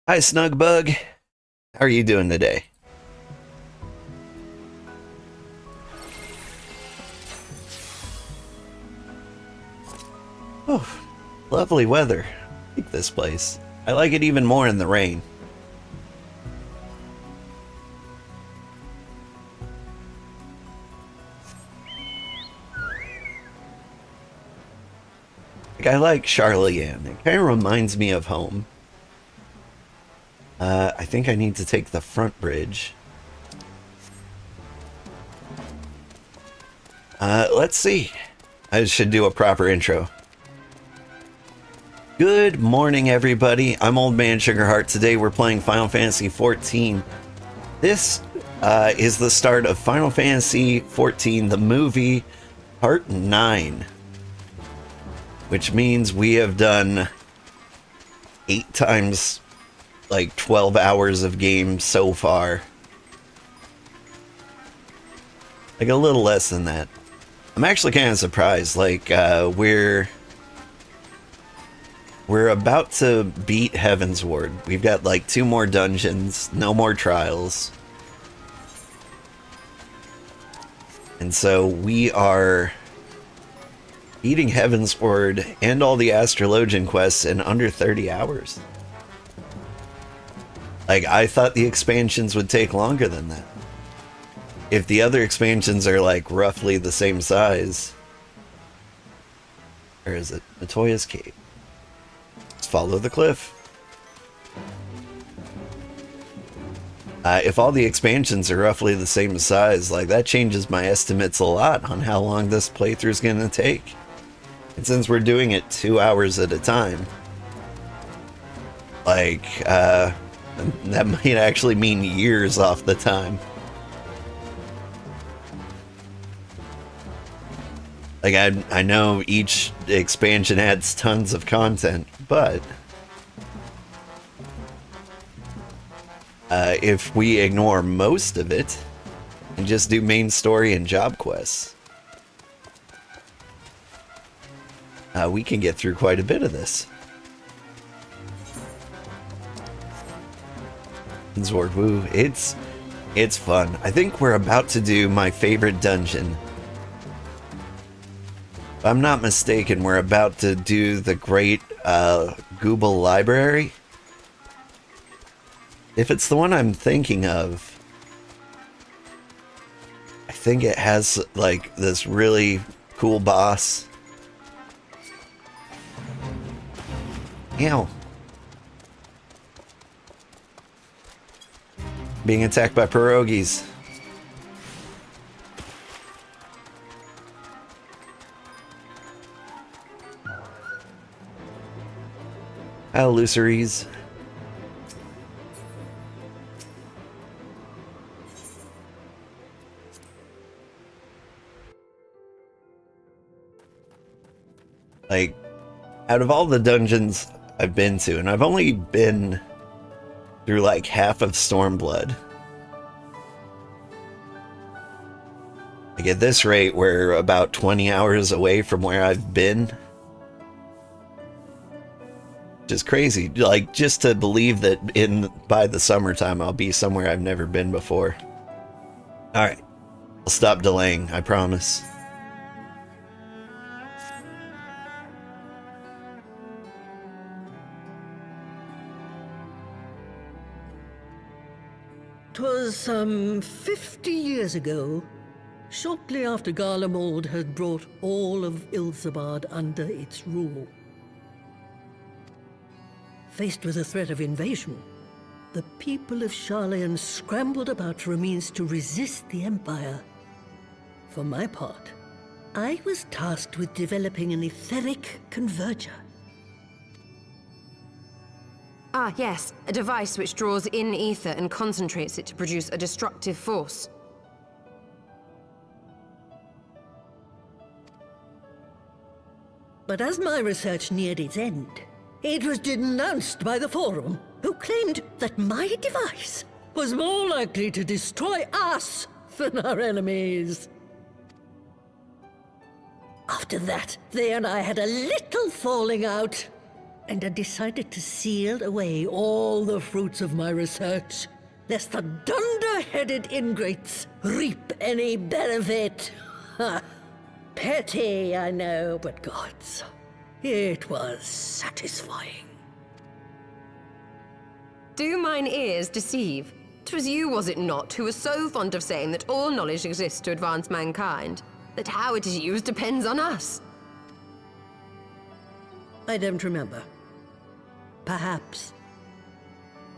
Hi, Snugbug. How are you doing today? Oh, lovely weather. I like this place. I like it even more in the rain. I like Charlotte. It kind of reminds me of home. I think I need to take the front bridge. Let's see. I should do a proper intro. Good morning, everybody. I'm Old Man Sugarheart. Today we're playing Final Fantasy XIV. This is the start of Final Fantasy XIV, the movie, Part 9. Which means we have done 8 times, like, 12 hours of game so far. Like, a little less than that. I'm actually kind of surprised. Like, we're about to beat Heavensward. We've got, like, 2 more dungeons, no more trials. And so we are beating Heavensward and all the Astrologian quests in under 30 hours. Like, I thought the expansions would take longer than that. If the other expansions are, like, roughly the same size. Or is it Matoya's Cave? Let's follow the cliff. If all the expansions are roughly the same size, like, that changes my estimates a lot on how long this playthrough is going to take. And since we're doing it 2 hours at a time, like, that might actually mean years off the time. Like, I know each expansion adds tons of content, but if we ignore most of it and just do main story and job quests, we can get through quite a bit of this. Heavensward, woo, it's fun. I think we're about to do my favorite dungeon. If I'm not mistaken, we're about to do the Great Gubal Library. If it's the one I'm thinking of, I think it has, like, this really cool boss. Ew. Being attacked by pierogies. Illusories. Like, out of all the dungeons I've been to, and I've only been through like half of Stormblood. Like, at this rate, we're about 20 hours away from where I've been. Which is crazy. Like, just to believe that by the summertime I'll be somewhere I've never been before. Alright. I'll stop delaying, I promise. "'Twas some 50 years ago, shortly after Garlemald had brought all of Ilzabad under its rule. Faced with the threat of invasion, the people of Charlayan scrambled about for a means to resist the Empire. For my part, I was tasked with developing an etheric converger. Ah, yes. A device which draws in ether and concentrates it to produce a destructive force. But as my research neared its end, it was denounced by the Forum, who claimed that my device was more likely to destroy us than our enemies. After that, they and I had a little falling out. and I decided to seal away all the fruits of my research, lest the dunder-headed ingrates reap any benefit. Ha! Petty, I know, but gods, it was satisfying. Do mine ears deceive? 'Twas you, was it not, who was so fond of saying that all knowledge exists to advance mankind, that how it is used depends on us? I don't remember. Perhaps.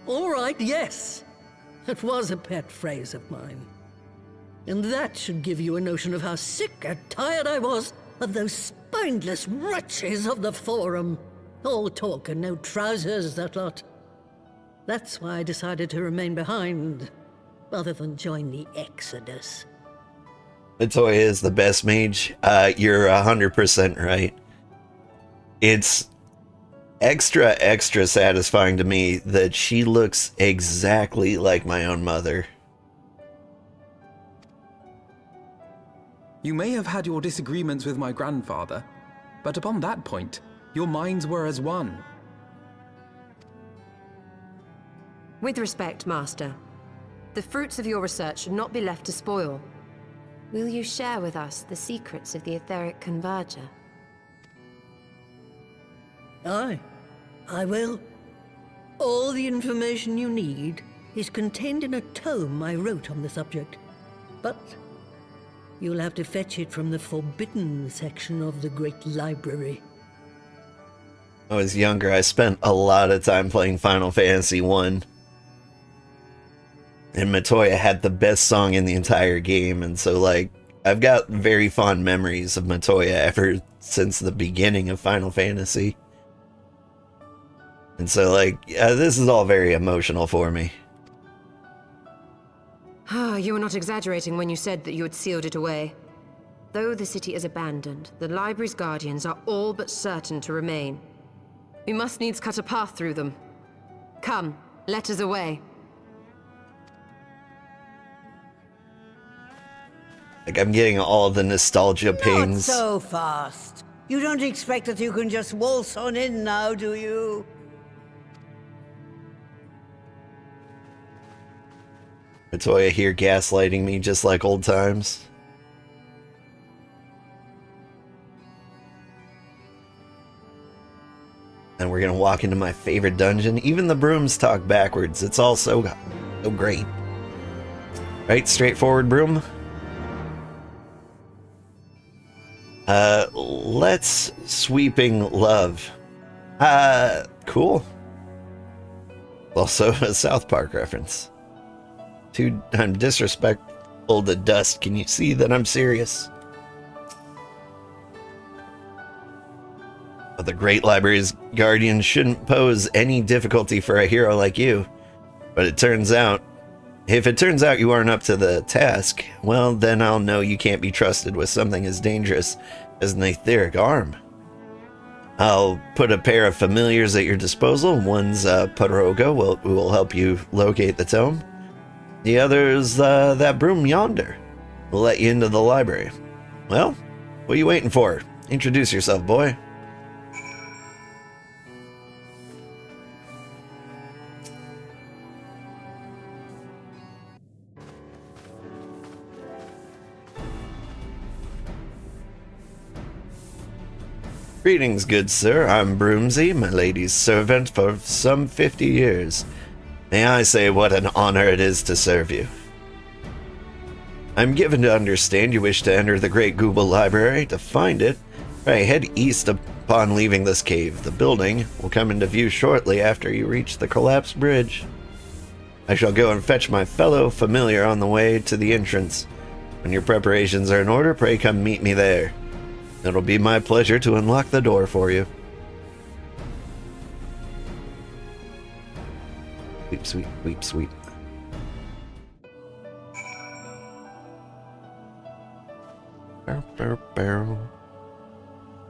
All right, yes. That was a pet phrase of mine. And that should give you a notion of how sick and tired I was of those spineless wretches of the Forum. All talk and no trousers, that lot. That's why I decided to remain behind, rather than join the Exodus. Matoya is the best mage. You're 100% right. It's extra satisfying to me that she looks exactly like my own mother. You may have had your disagreements with my grandfather, but upon that point, your minds were as one. With respect, Master, the fruits of your research should not be left to spoil. Will you share with us the secrets of the etheric converger? Aye, I will. All the information you need is contained in a tome I wrote on the subject. But you'll have to fetch it from the forbidden section of the Great Library. When I was younger, I spent a lot of time playing Final Fantasy 1. And Matoya had the best song in the entire game, and so, like, I've got very fond memories of Matoya ever since the beginning of Final Fantasy. And so, like, this is all very emotional for me. You were not exaggerating when you said that you had sealed it away. Though the city is abandoned, the library's guardians are all but certain to remain. We must needs cut a path through them. Come, let us away. Like, I'm getting all the nostalgia Not pings. so fast. You don't expect that you can just waltz on in now, do you? Matoya here gaslighting me just like old times. And we're gonna walk into my favorite dungeon. Even the brooms talk backwards. It's all so great. Right, straightforward broom. Let's sweeping love. Cool. Also a South Park reference. I'm disrespectful to dust. Can you see that I'm serious? But the Great Library's guardians shouldn't pose any difficulty for a hero like you. But if it turns out you aren't up to the task, well, then I'll know you can't be trusted with something as dangerous as an etheric arm. I'll put a pair of familiars at your disposal. One's Paroga, who will help you locate the tome. The other's that broom yonder. We'll let you into the library. Well, what are you waiting for? Introduce yourself, boy. Greetings, good sir. I'm Broomsy, my lady's servant for some 50 years. May I say what an honor it is to serve you. I'm given to understand you wish to enter the Great Gubal Library. To find it, pray head east upon leaving this cave. The building will come into view shortly after you reach the collapsed bridge. I shall go and fetch my fellow familiar on the way to the entrance. When your preparations are in order, pray come meet me there. It'll be my pleasure to unlock the door for you. Sweep, sweep, sweep, sweep. Bow, bow, bow.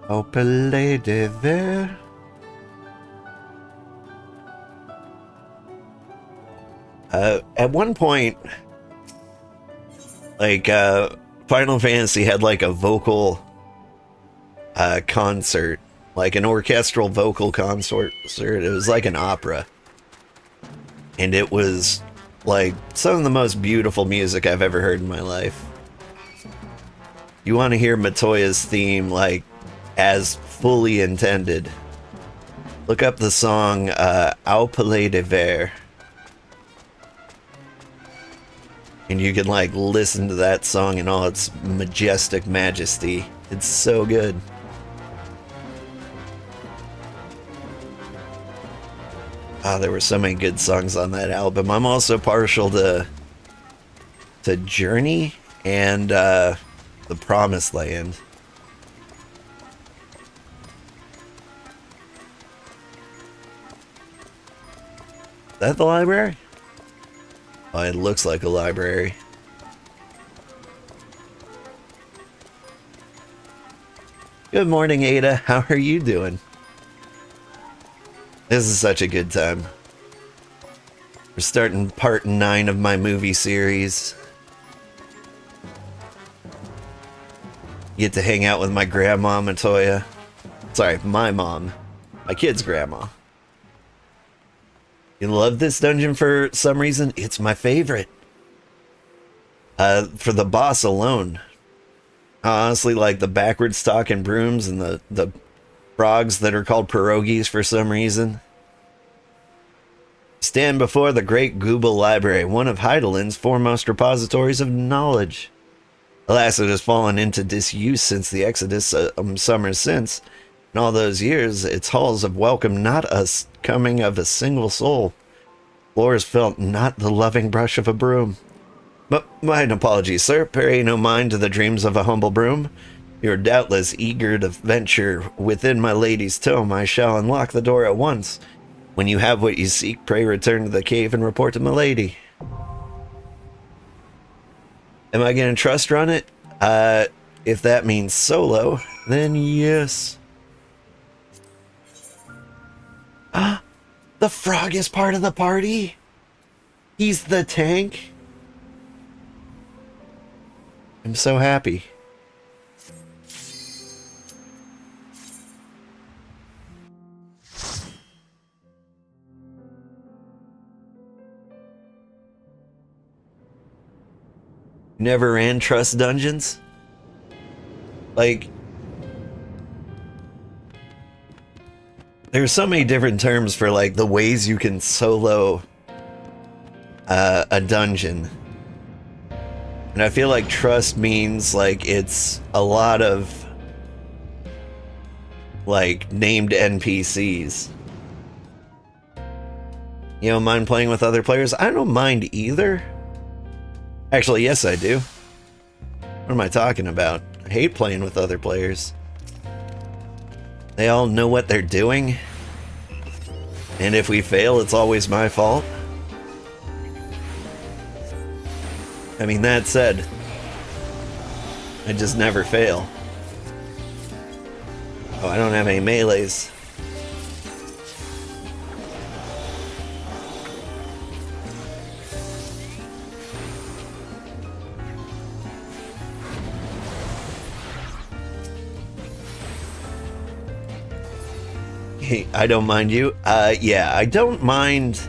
Hope a lady there. At one point, like, Final Fantasy had like a vocal concert, like an orchestral vocal concert. It was like an opera. And it was like some of the most beautiful music I've ever heard in my life. You want to hear Matoya's theme like as fully intended, look up the song Au Palais des Verts. And you can like listen to that song in all its majestic majesty. It's so good. There were so many good songs on that album. I'm also partial to Journey and The Promised Land. Is that the library? Oh, it looks like a library. Good morning, Ada. How are you doing? This is such a good time. We're starting part 9 of my movie series. Get to hang out with my grandma, Matoya. Sorry, my mom. My kid's grandma. You love this dungeon for some reason? It's my favorite. For the boss alone. Honestly, like the backwards talking brooms and the frogs that are called pierogies for some reason. Stand before the Great Gubal Library, one of Heidelin's foremost repositories of knowledge. Alas, it has fallen into disuse since the exodus summers since. In all those years, its halls have welcomed not a coming of a single soul. Floors felt not the loving brush of a broom. But mine apologies, sir. Pay no mind to the dreams of a humble broom. You are doubtless eager to venture within my lady's tome. I shall unlock the door at once. When you have what you seek, pray return to the cave and report to my lady. Am I going to trust run it? If that means solo, then yes. The frog is part of the party? He's the tank? I'm so happy. Never ran trust dungeons? Like, there's so many different terms for like the ways you can solo a dungeon. And I feel like trust means like it's a lot of like named NPCs. You don't mind playing with other players? I don't mind either. Actually, yes, I do. What am I talking about? I hate playing with other players. They all know what they're doing. And if we fail, it's always my fault. I mean, that said, I just never fail. Oh, I don't have any melees. I don't mind you. Yeah, I don't mind.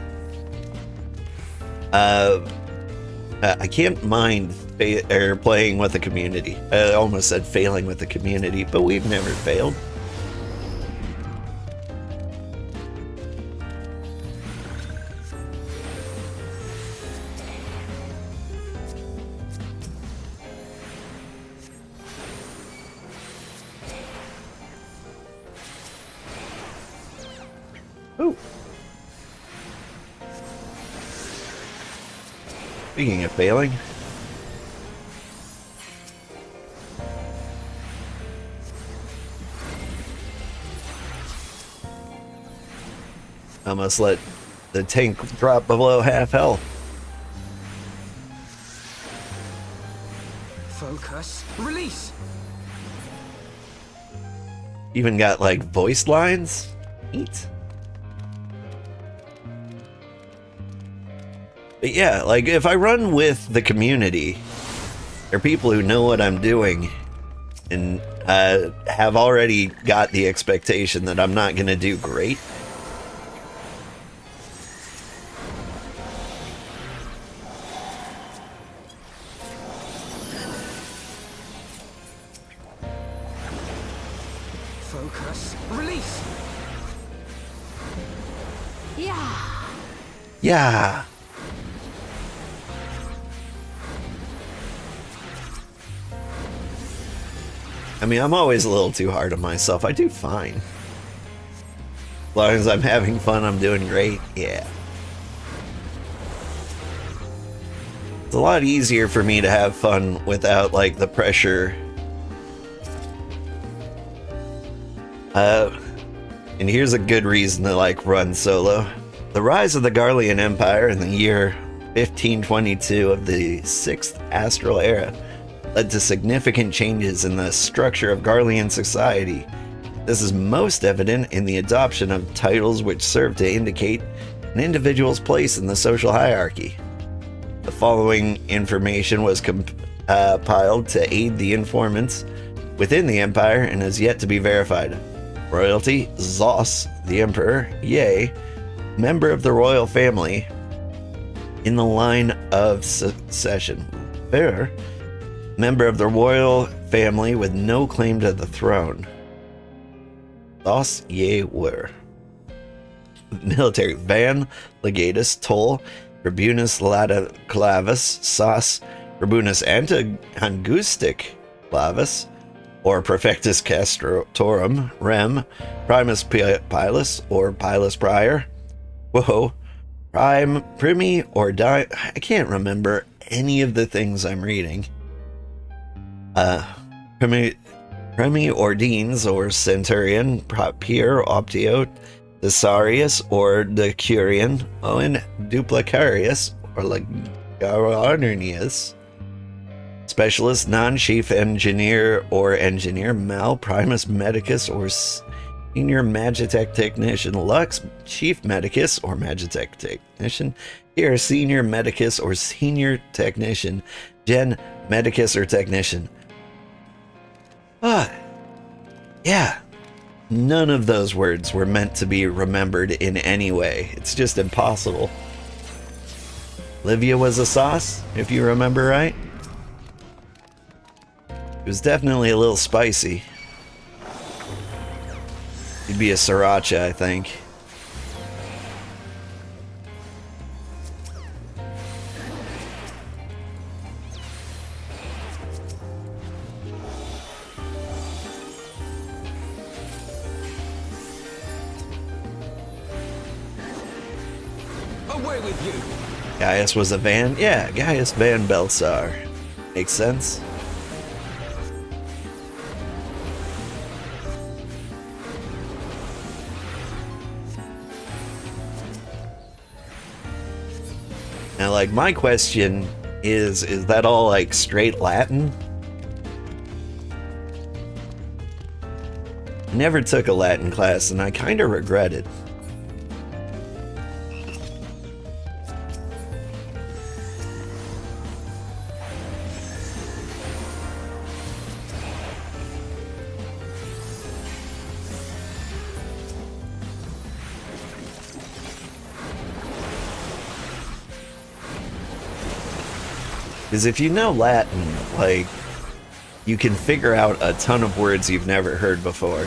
I can't mind playing with the community. I almost said failing with the community, but we've never failed. Ooh. Speaking of failing, I must let the tank drop below half health. Focus. Release. Even got like voice lines. Neat. But yeah, like if I run with the community, or people who know what I'm doing, and have already got the expectation that I'm not going to do great. Focus. Release. Yeah. I mean, I'm always a little too hard on myself. I do fine. As long as I'm having fun, I'm doing great. Yeah. It's a lot easier for me to have fun without, like, the pressure. And here's a good reason to, like, run solo. The rise of the Garlean Empire in the year 1522 of the 6th Astral Era led to significant changes in the structure of Garlean society. This is most evident in the adoption of titles which serve to indicate an individual's place in the social hierarchy. The following information was compiled to aid the informants within the Empire and is yet to be verified. Royalty, Zos, the Emperor, Ye, member of the royal family in the line of succession. Bear, member of the royal family with no claim to the throne. Thos Ye were. Military Van, Legatus, Toll, Tribunus Lata Clavus, Sas, Tribunus Angustic Clavus, or Prefectus Castrorum, Rem, Primus Pilus, or Pilus Prior. Whoa. Primi, or I can't remember any of the things I'm reading. Primi Ordines, or Centurion, Pier, Optio, Desarius, or Decurion, Owen Duplicarius, or Legarnius, Specialist, Non-Chief Engineer, or Engineer, Mal, Primus Medicus, or Senior Magitech Technician, Lux, Chief Medicus, or Magitech Technician, here, Senior Medicus, or Senior Technician, Gen Medicus, or Technician. Yeah. None of those words were meant to be remembered in any way. It's just impossible. Livia was a sauce, if you remember right. It was definitely a little spicy. He'd be a sriracha, I think. Away with you. Gaius was a Van? Yeah, Gaius Van Belsar. Makes sense. Now, like, my question is that all, like, straight Latin? I never took a Latin class, and I kind of regret it. Because if you know Latin, like, you can figure out a ton of words you've never heard before.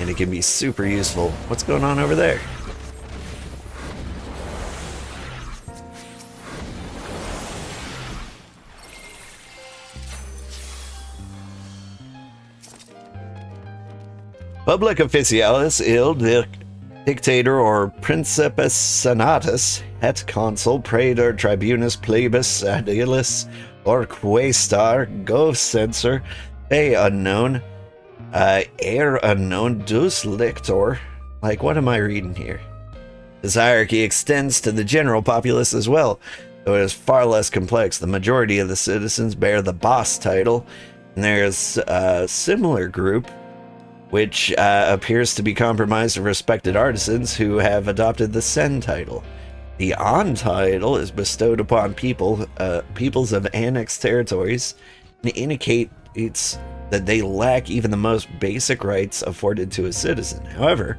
And it can be super useful. What's going on over there? Public officialis il dictator or principes senatus et consul praetor tribunus plebis aedilis or quaestar go censor a unknown air unknown dus lictor. Like, what am I reading here? This hierarchy extends to the general populace as well, though it is far less complex. The majority of the citizens bear the boss title, and there is a similar group which appears to be comprised of respected artisans who have adopted the sen title. The on title is bestowed upon peoples of annexed territories and indicates that they lack even the most basic rights afforded to a citizen. However,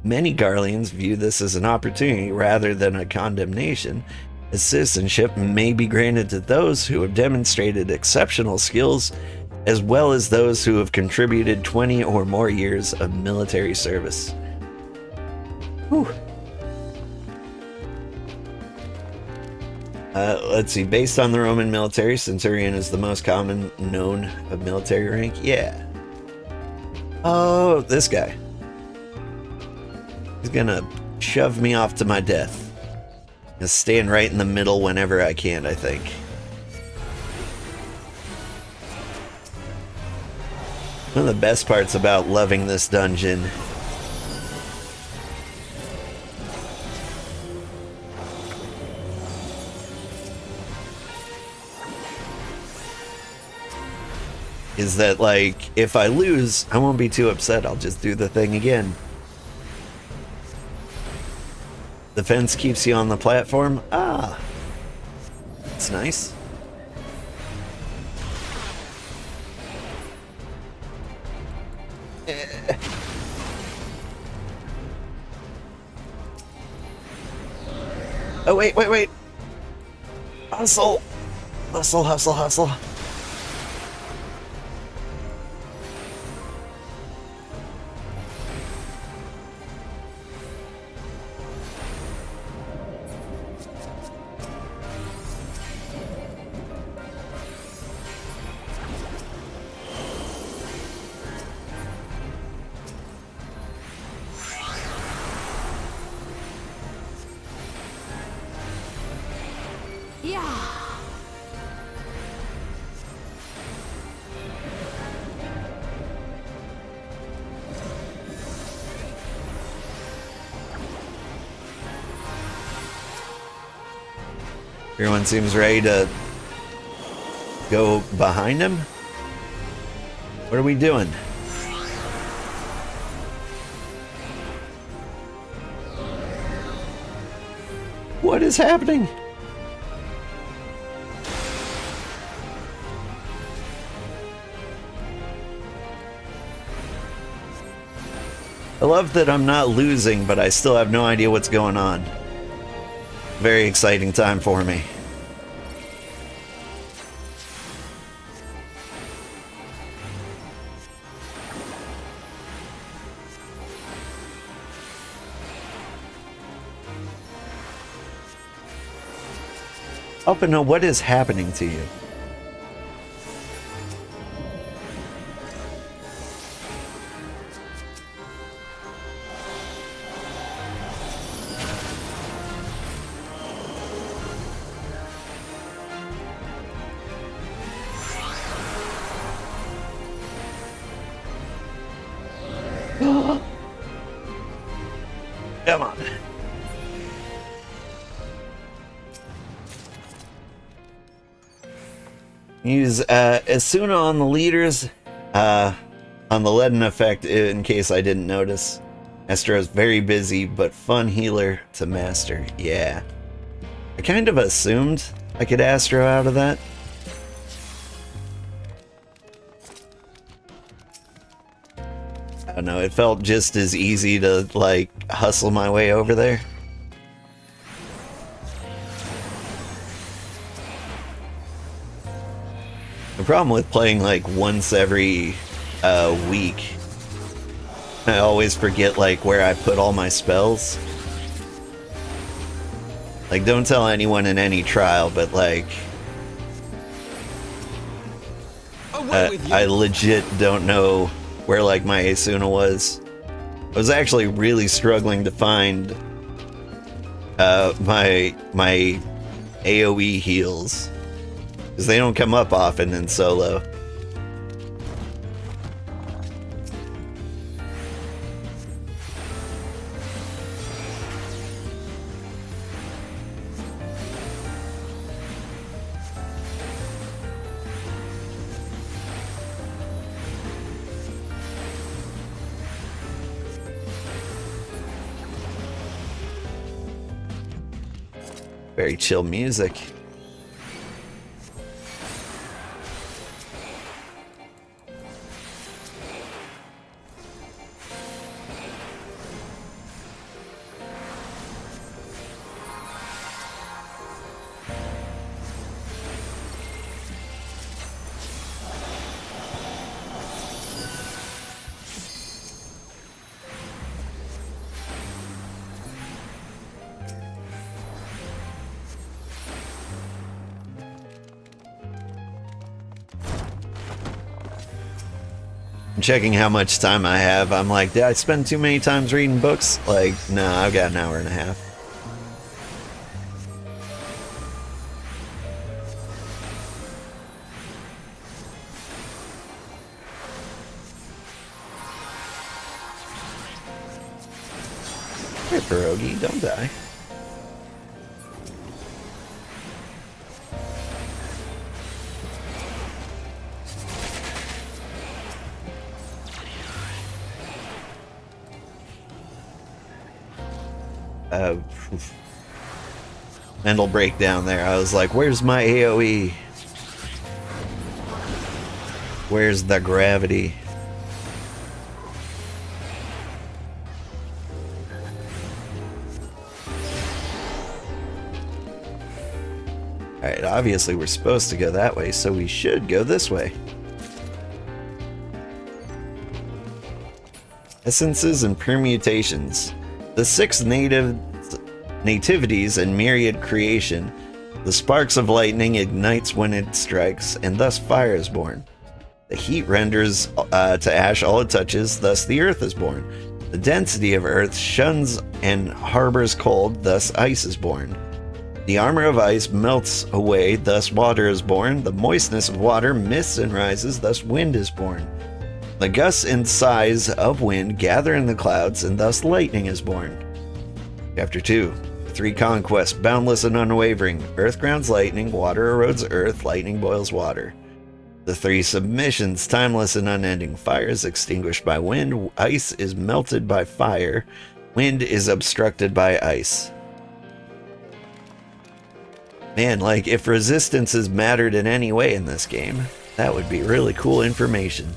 many Garleans view this as an opportunity rather than a condemnation, as citizenship may be granted to those who have demonstrated exceptional skills, as well as those who have contributed 20 or more years of military service. Whew. Let's see. Based on the Roman military, Centurion is the most common known of military rank. Yeah. Oh, this guy. He's gonna shove me off to my death. Just stand right in the middle whenever I can, I think. One of the best parts about loving this dungeon is that, like, if I lose, I won't be too upset. I'll just do the thing again. The fence keeps you on the platform. Ah, it's nice. Oh, wait. Hustle. Hustle. Everyone seems ready to go behind him. What are we doing? What is happening? I love that I'm not losing, but I still have no idea what's going on. Very exciting time for me. Oh, but no, what is happening to you? Come on. Use Asuna on the leaders, on the leaden effect, in case I didn't notice. Astro's very busy, but fun healer to master. Yeah. I kind of assumed I could Astro out of that. I don't know, it felt just as easy to, like, hustle my way over there. The problem with playing, like, once every week, I always forget, like, where I put all my spells. Like, don't tell anyone in any trial, but, like, I legit don't know where, like, my Asuna was. I was actually really struggling to find my AoE heals, because they don't come up often in solo. Very chill music. I'm checking how much time I have. I'm like, did I spend too many times reading books? Like, no, I've got an hour and a half. Here, pierogi, don't die. Mental breakdown there. I was like, where's my AoE? Where's the gravity? Alright, obviously we're supposed to go that way, so we should go this way. Essences and permutations. The 6 nativities and myriad creation. The sparks of lightning ignites when it strikes, and thus fire is born. The heat renders to ash all it touches, thus the earth is born. The density of earth shuns and harbors cold, thus ice is born. The armor of ice melts away, thus water is born. The moistness of water mists and rises, thus wind is born. The gusts and sighs of wind gather in the clouds, and thus lightning is born. Chapter 2. 3 conquests, boundless and unwavering. Earth grounds lightning, water erodes earth, lightning boils water. The 3 submissions, timeless and unending. Fire is extinguished by wind, ice is melted by fire, wind is obstructed by ice. Man, like, if resistances mattered in any way in this game, that would be really cool information.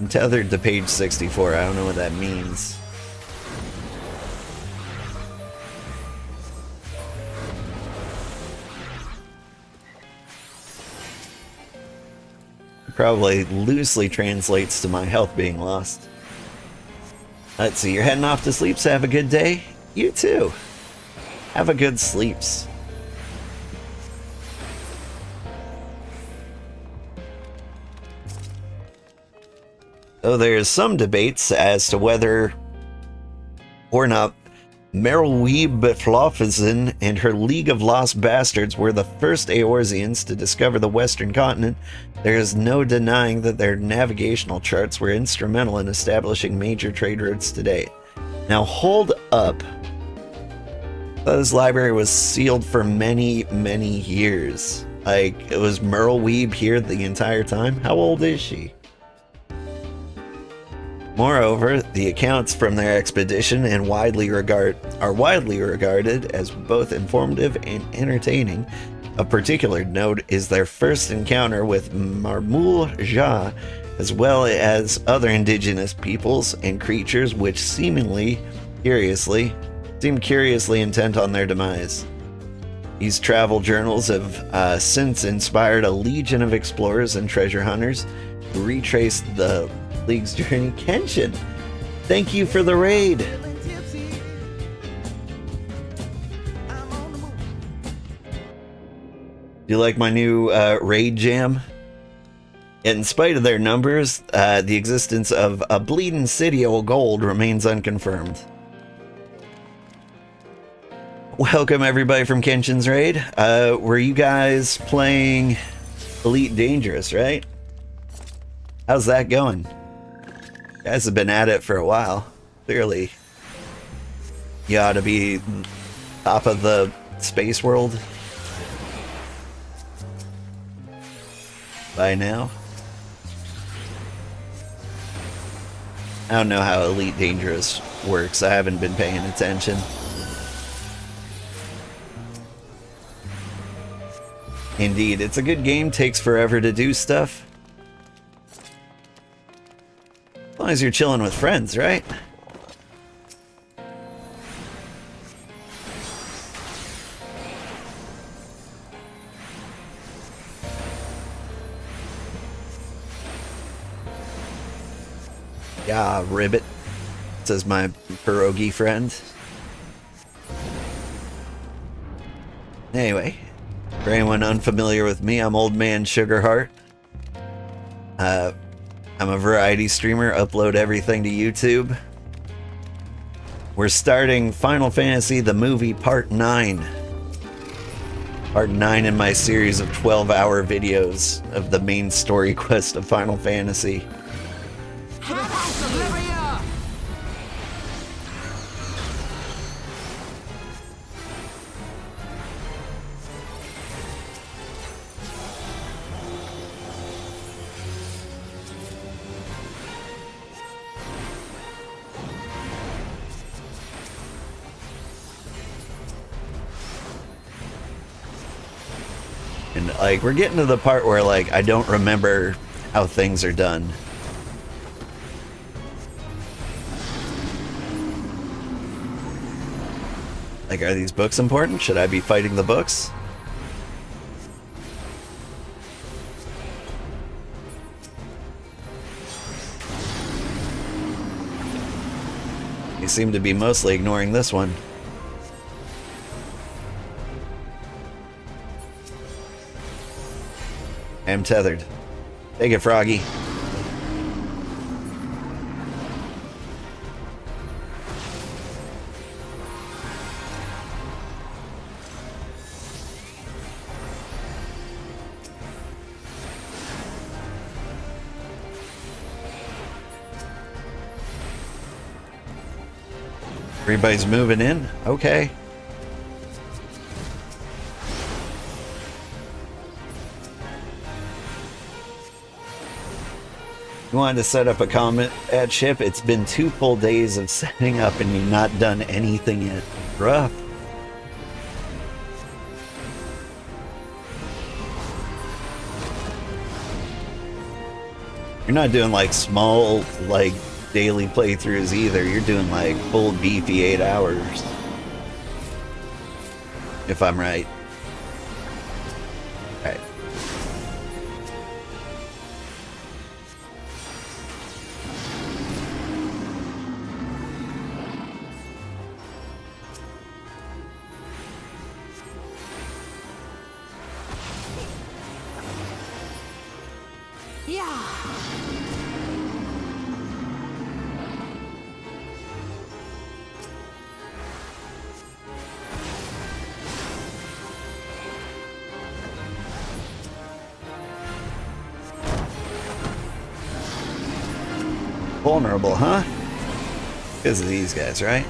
I'm tethered to page 64. I don't know what that means. Probably loosely translates to my health being lost. Let's see, you're heading off to sleep, so have a good day. You too. Have a good sleeps. So there's some debates as to whether or not Merylweeb Beflofisen and her League of Lost Bastards were the first Eorzeans to discover the Western continent. There is no denying that their navigational charts were instrumental in establishing major trade routes today. Now hold up. This library was sealed for many, many years. Like, it was Merylweeb here the entire time? How old is she? Moreover, the accounts from their expedition are widely regarded as both informative and entertaining. Of particular note is their first encounter with Marmul Ja, as well as other indigenous peoples and creatures which seem curiously intent on their demise. These travel journals have since inspired a legion of explorers and treasure hunters who retrace the League's journey. Kenshin, thank you for the raid. Do you like my new raid jam? In spite of their numbers, the existence of a bleeding city of gold remains unconfirmed. Welcome everybody from Kenshin's raid. Were you guys playing Elite Dangerous, right? How's that going? guys have been at it for a while. Clearly, you ought to be top of the space world by now. I don't know how Elite Dangerous works. I haven't been paying attention. Indeed, it's a good game. Takes forever to do stuff. As long as you're chilling with friends, right? Yeah, ribbit, says my pierogi friend. Anyway, for anyone unfamiliar with me, I'm Old Man Sugarheart. I'm a variety streamer, upload everything to YouTube. We're starting Final Fantasy the Movie Part 9. Part 9 in my series of 12-hour videos of the main story quest of Final Fantasy. And like, we're getting to the part where like I don't remember how things are done. Like, are these books important? Should I be fighting the books? You seem to be mostly ignoring this one. I'm tethered. Take it, Froggy. Everybody's moving in? Okay. You wanted to set up a comment at ship? It's been 2 full days of setting up and you've not done anything yet. Rough. You're not doing like small, like daily playthroughs either. You're doing like full beefy 8 hours. If I'm right. Alright. Vulnerable, huh? Because of these guys, right?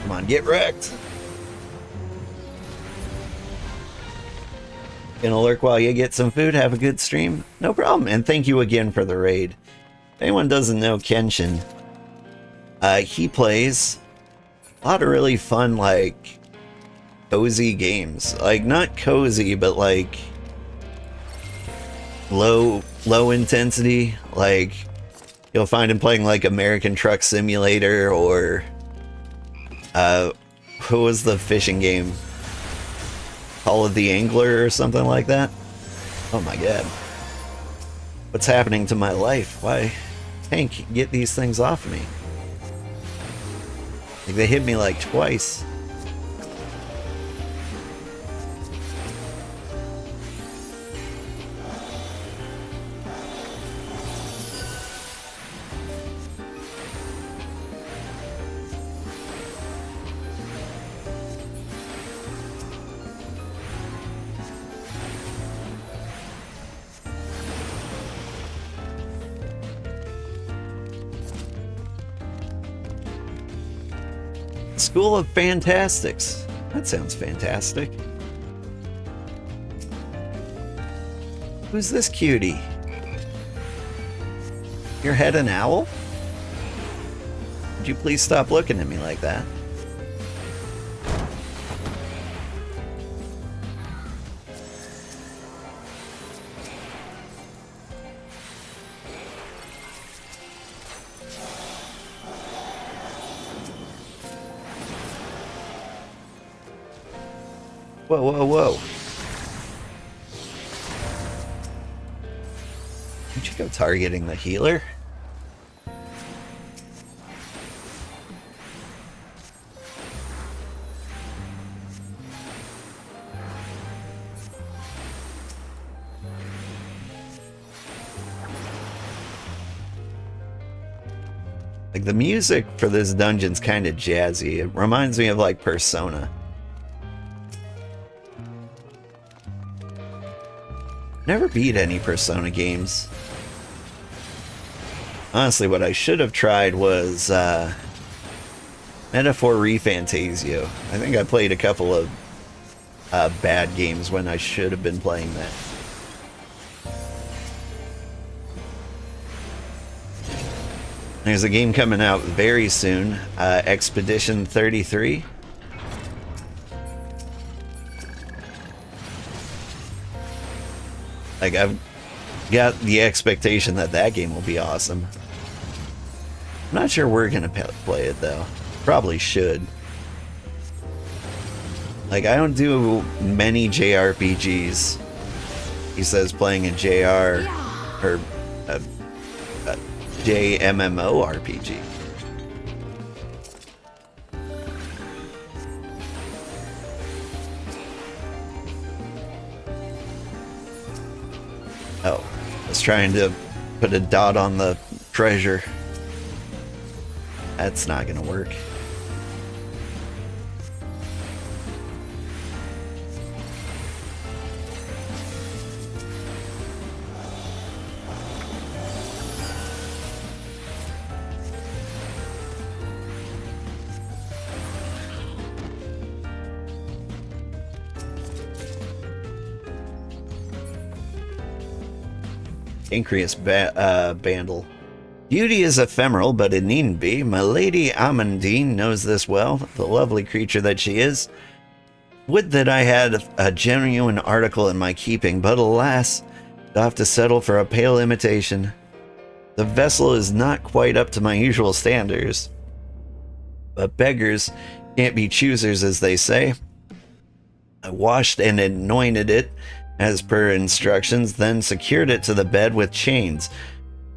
Come on, get wrecked. Gonna lurk while you get some food. Have a good stream. No problem. And thank you again for the raid. If anyone doesn't know Kenshin, he plays a lot of really fun, like, cozy games. Like, not cozy, but like low intensity. Like, you'll find him playing like American Truck Simulator or who was the fishing game? Call of the Angler or something like that? Oh my god. What's happening to my life? Why? Hank, get these things off me. Like they hit me like twice. School of Fantastics. That sounds fantastic. Who's this cutie? Your head an owl? Would you please stop looking at me like that? Whoa, whoa, whoa. Did you go targeting the healer? Like the music for this dungeon's kind of jazzy. It reminds me of like Persona. Never beat any Persona games. Honestly, what I should have tried was Metaphor ReFantasio. I think I played a couple of bad games when I should have been playing that. There's a game coming out very soon, Expedition 33. Like, I've got the expectation that that game will be awesome. I'm not sure we're gonna play it, though. Probably should. Like, I don't do many JRPGs. He says playing a JR, or a JMMORPG. Oh, I was trying to put a dot on the treasure. That's not gonna work. Increase Bandle. Beauty is ephemeral, but it needn't be. My lady Amandine knows this well, the lovely creature that she is. Would that I had a genuine article in my keeping, but alas, I'll have to settle for a pale imitation. The vessel is not quite up to my usual standards, but beggars can't be choosers, as they say. I washed and anointed it as per instructions, then secured it to the bed with chains.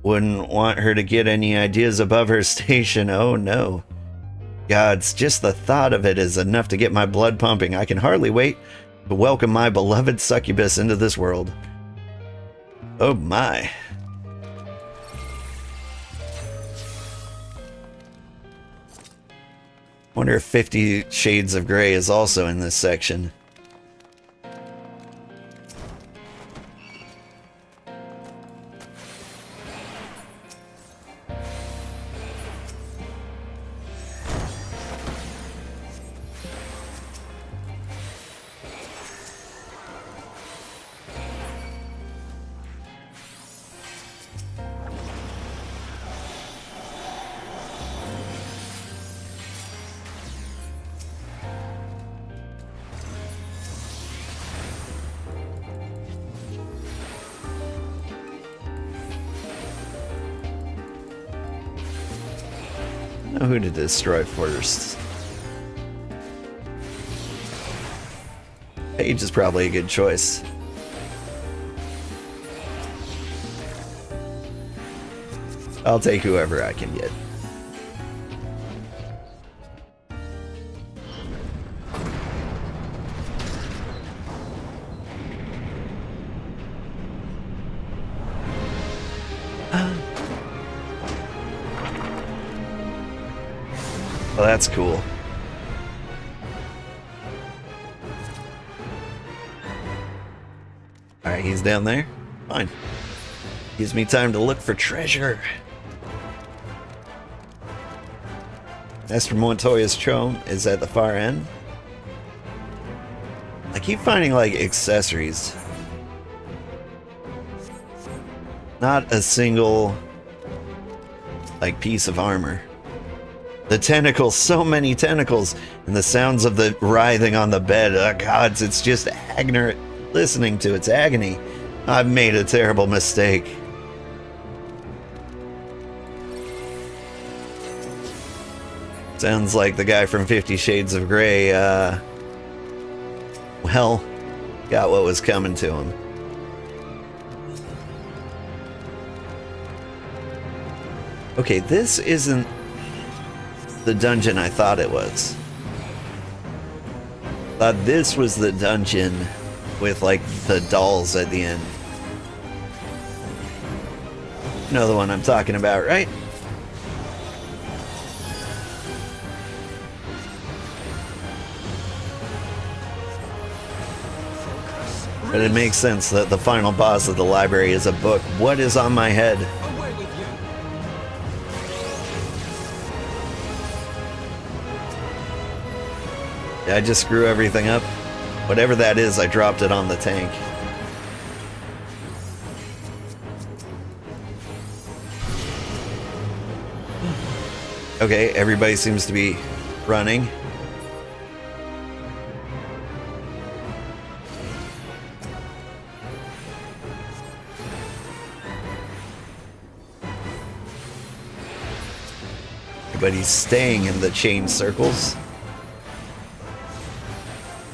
Wouldn't want her to get any ideas above her station, oh no. Gods, just the thought of it is enough to get my blood pumping. I can hardly wait to welcome my beloved succubus into this world. Oh my. Wonder if 50 Shades of Grey is also in this section. Know who to destroy first. Paige is probably a good choice. I'll take whoever I can get. Oh, that's cool. Alright, he's down there. Fine. Gives me time to look for treasure. Master Montoya's Trome is at the far end. I keep finding, like, accessories. Not a single, like, piece of armor. The tentacles, so many tentacles, and the sounds of the writhing on the bed. Oh, gods, it's just agony listening to its agony. I've made a terrible mistake. Sounds like the guy from 50 Shades of Grey, well, got what was coming to him. Okay, this isn't the dungeon I thought it was. Thought this was the dungeon with, like, the dolls at the end. You know the one I'm talking about, right? But it makes sense that the final boss of the library is a book. What is on my head? Away with you. Did I just screw everything up? Whatever that is, I dropped it on the tank. Okay, everybody seems to be running. Everybody's staying in the chain circles.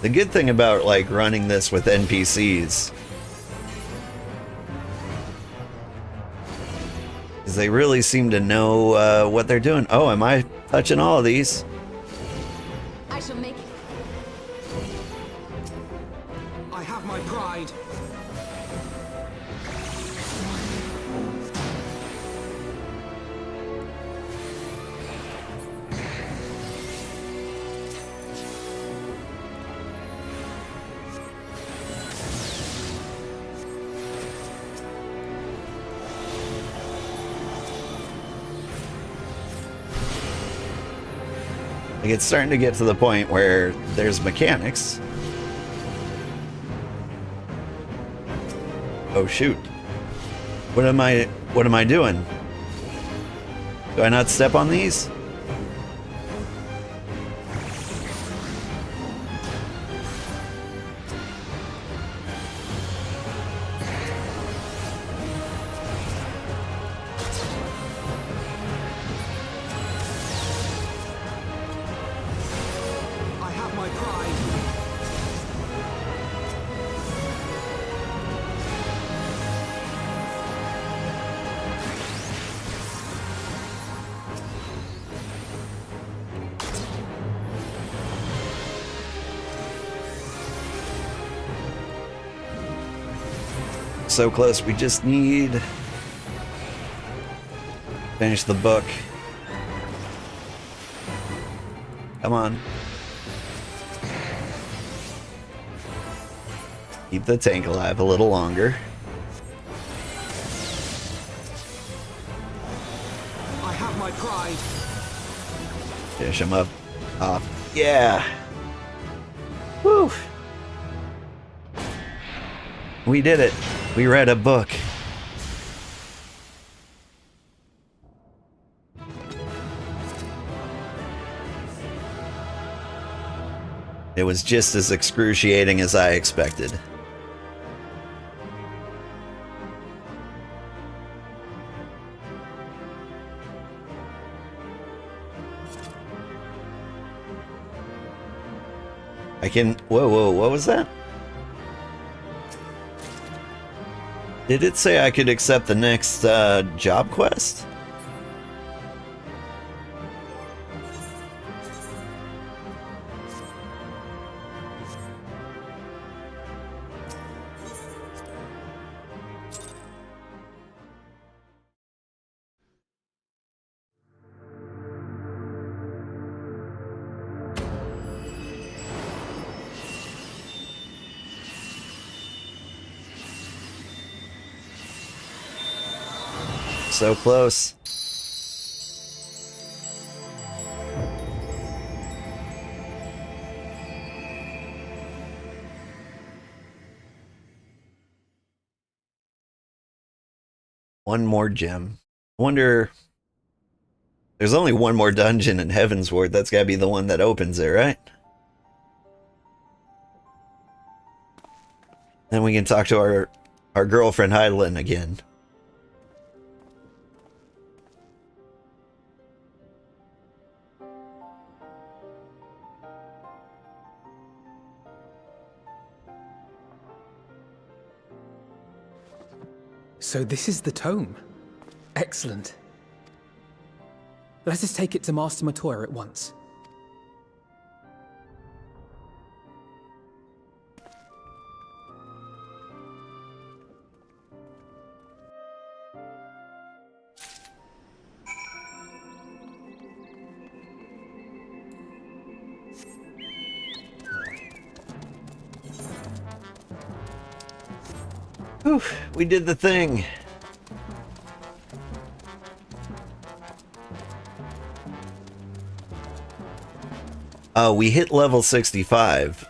The good thing about, like, running this with NPCs is they really seem to know what they're doing. Oh, am I touching all of these? I shall make it. I have my pride. Like, it's starting to get to the point where there's mechanics. Oh shoot. What am I doing? Do I not step on these? I have my pride. So close, we just need finish the book. Come on. Keep the tank alive a little longer. I have my pride. Finish him up. Off. Yeah. Woo. We did it. We read a book. It was just as excruciating as I expected. I can... Whoa, what was that? Did it say I could accept the next job quest? So close. One more gem. I wonder... There's only one more dungeon in Heavensward. That's gotta be the one that opens it, right? Then we can talk to our girlfriend Hydaelyn again. So this is the tome. Excellent. Let us take it to Master Matoya at once. Whew, we did the thing. We hit level 65.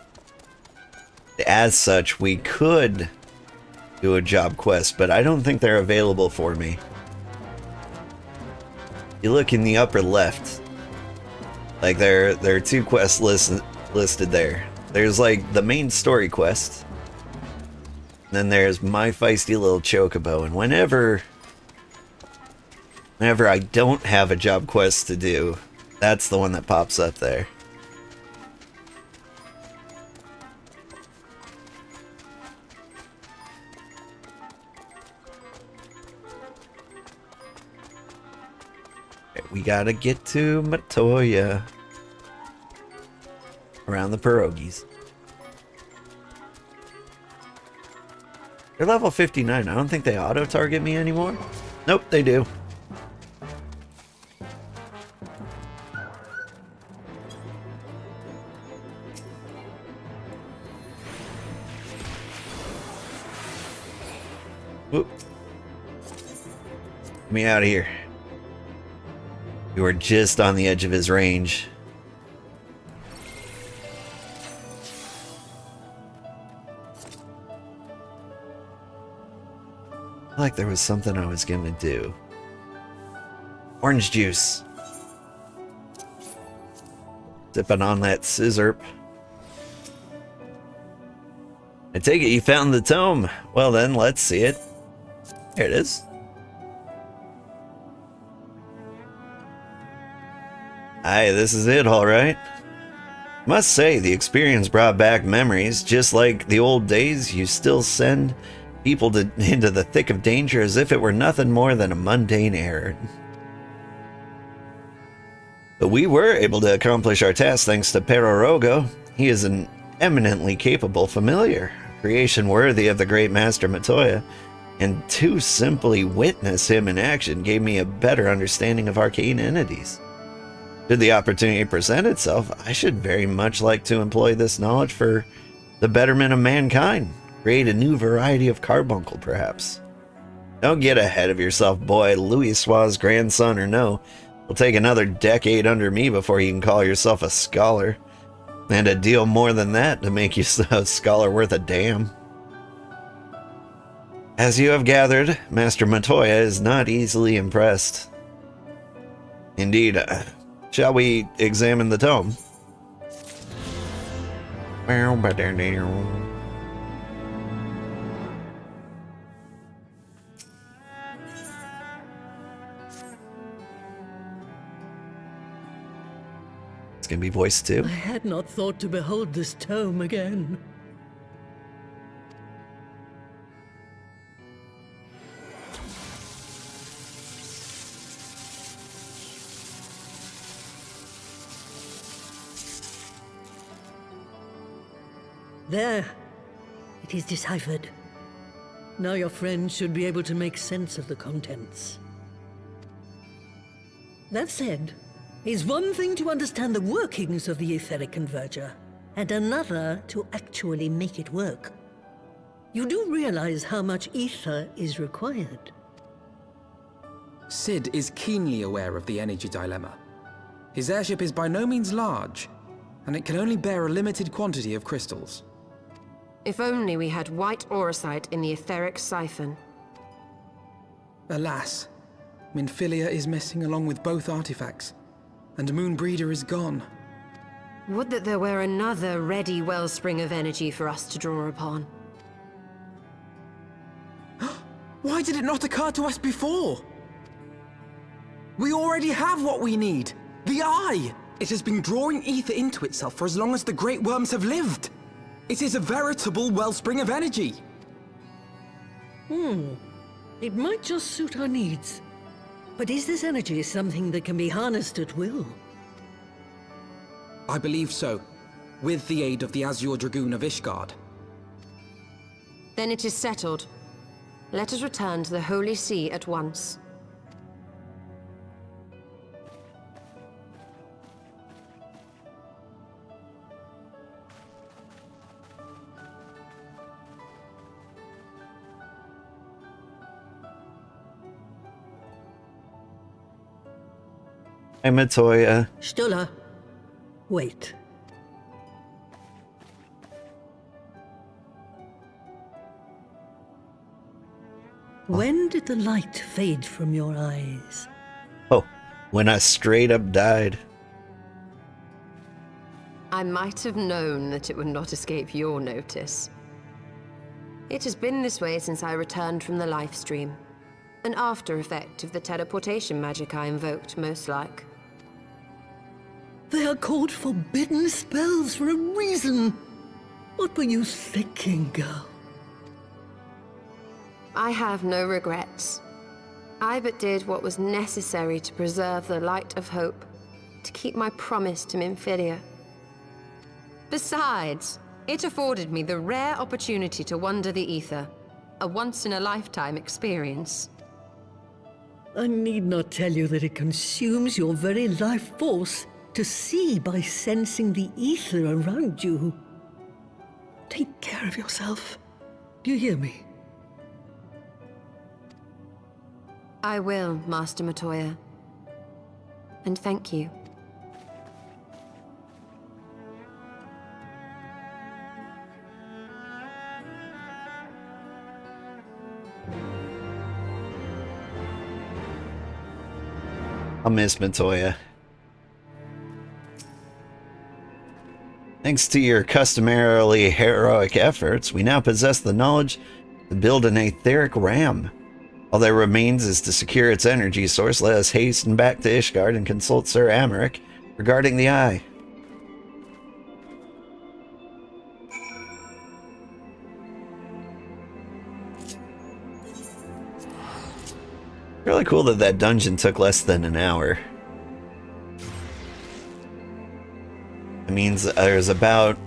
As such, we could do a job quest, but I don't think they're available for me. You look in the upper left. Like there are two quests listed there. There's like the main story quest. Then there's my feisty little chocobo, and whenever I don't have a job quest to do, that's the one that pops up there. Okay, we gotta get to Matoya. Around the pierogies. They're level 59. I don't think they auto-target me anymore. Nope, they do. Whoop. Get me out of here. You were just on the edge of his range. Like there was something I was gonna do. Orange juice. Sipping on that scissor. I take it you found the tome. Well then, let's see it. There it is. Aye, this is it, alright. Must say, the experience brought back memories. Just like the old days, you still send people into the thick of danger as if it were nothing more than a mundane errand. But we were able to accomplish our task thanks to Perorogo. He is an eminently capable familiar, a creation worthy of the great master Matoya, and to simply witness him in action gave me a better understanding of arcane entities. Should the opportunity present itself, I should very much like to employ this knowledge for the betterment of mankind. Create a new variety of carbuncle, perhaps. Don't get ahead of yourself, boy. Louis Sua's grandson or no, it'll take another decade under me before you can call yourself a scholar. And a deal more than that to make you a scholar worth a damn. As you have gathered, Master Matoya is not easily impressed. Indeed, shall we examine the tome? Gonna be voiced too. I had not thought to behold this tome again. There. It is deciphered. Now your friend should be able to make sense of the contents. That said, it's one thing to understand the workings of the etheric converger, and another to actually make it work. You do realize how much ether is required? Sid is keenly aware of the energy dilemma. His airship is by no means large, and it can only bear a limited quantity of crystals. If only we had white auracite in the etheric siphon. Alas, Minfilia is missing along with both artifacts, and Moonbreeder is gone. Would that there were another ready wellspring of energy for us to draw upon. Why did it not occur to us before? We already have what we need! The Eye! It has been drawing ether into itself for as long as the Great Worms have lived! It is a veritable wellspring of energy! It might just suit our needs. But is this energy something that can be harnessed at will? I believe so, with the aid of the Azure Dragoon of Ishgard. Then it is settled. Let us return to the Holy See at once. Hey, Matoya. Stola, wait. When did the light fade from your eyes? Oh, when I straight up died. I might have known that it would not escape your notice. It has been this way since I returned from the life stream. An after effect of the teleportation magic I invoked, most like. They are called forbidden spells for a reason. What were you thinking, girl? I have no regrets. I but did what was necessary to preserve the light of hope, to keep my promise to Minfilia. Besides, it afforded me the rare opportunity to wander the ether, a once-in-a-lifetime experience. I need not tell you that it consumes your very life force to see by sensing the ether around you. Take care of yourself. Do you hear me? I will, Master Matoya. And thank you. I'll miss Matoya. Thanks to your customarily heroic efforts, we now possess the knowledge to build an etheric ram. All that remains is to secure its energy source. Let us hasten back to Ishgard and consult Sir Amaric regarding the Eye. Really cool that that dungeon took less than an hour. It means there's about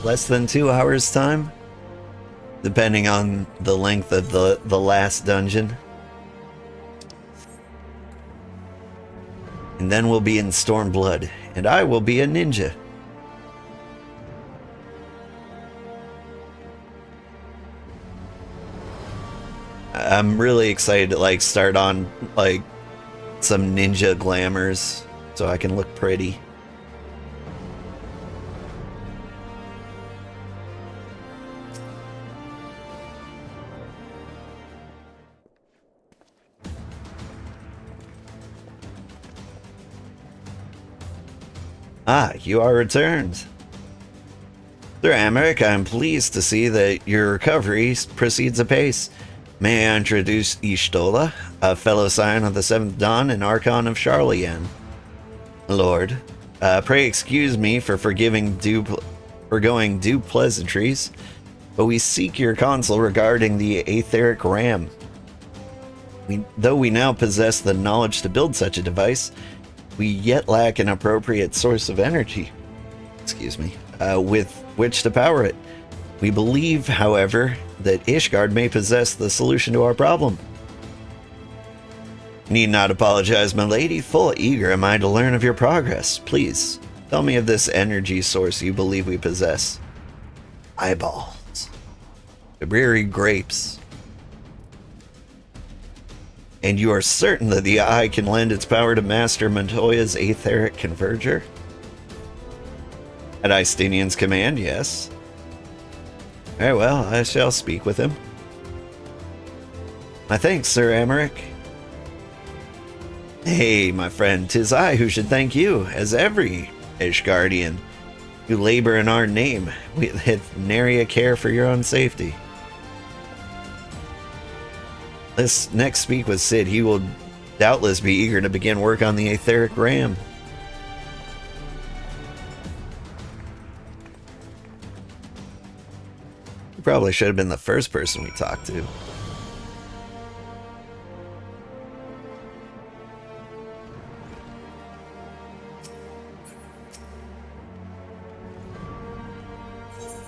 less than 2 hours time, depending on the length of the last dungeon. And then we'll be in Stormblood, and I will be a ninja. I'm really excited to like start on like some ninja glamours so I can look pretty. Ah, you are returned. Sir Amaric, I am pleased to see that your recovery proceeds apace. May I introduce Y'shtola, a fellow scion of the Seventh Dawn and Archon of Sharlayan. Lord, pray excuse me for forgoing due pleasantries, but we seek your counsel regarding the etheric ram. Though we now possess the knowledge to build such a device, we yet lack an appropriate source of energy, with which to power it. We believe, however, that Ishgard may possess the solution to our problem. Need not apologize, my lady. Full eager am I to learn of your progress. Please, tell me of this energy source you believe we possess. Eyeballs. Cabriri grapes. And you are certain that the Eye can lend its power to Master Montoya's etheric converger? At Istinian's command, yes. Very well, I shall speak with him. My thanks, Sir Amaric. Hey, my friend, 'tis I who should thank you, as every Ishgardian. You labor in our name, with nary a care for your own safety. Let's next speak with Sid. He will doubtless be eager to begin work on the etheric ram. He probably should have been the first person we talked to.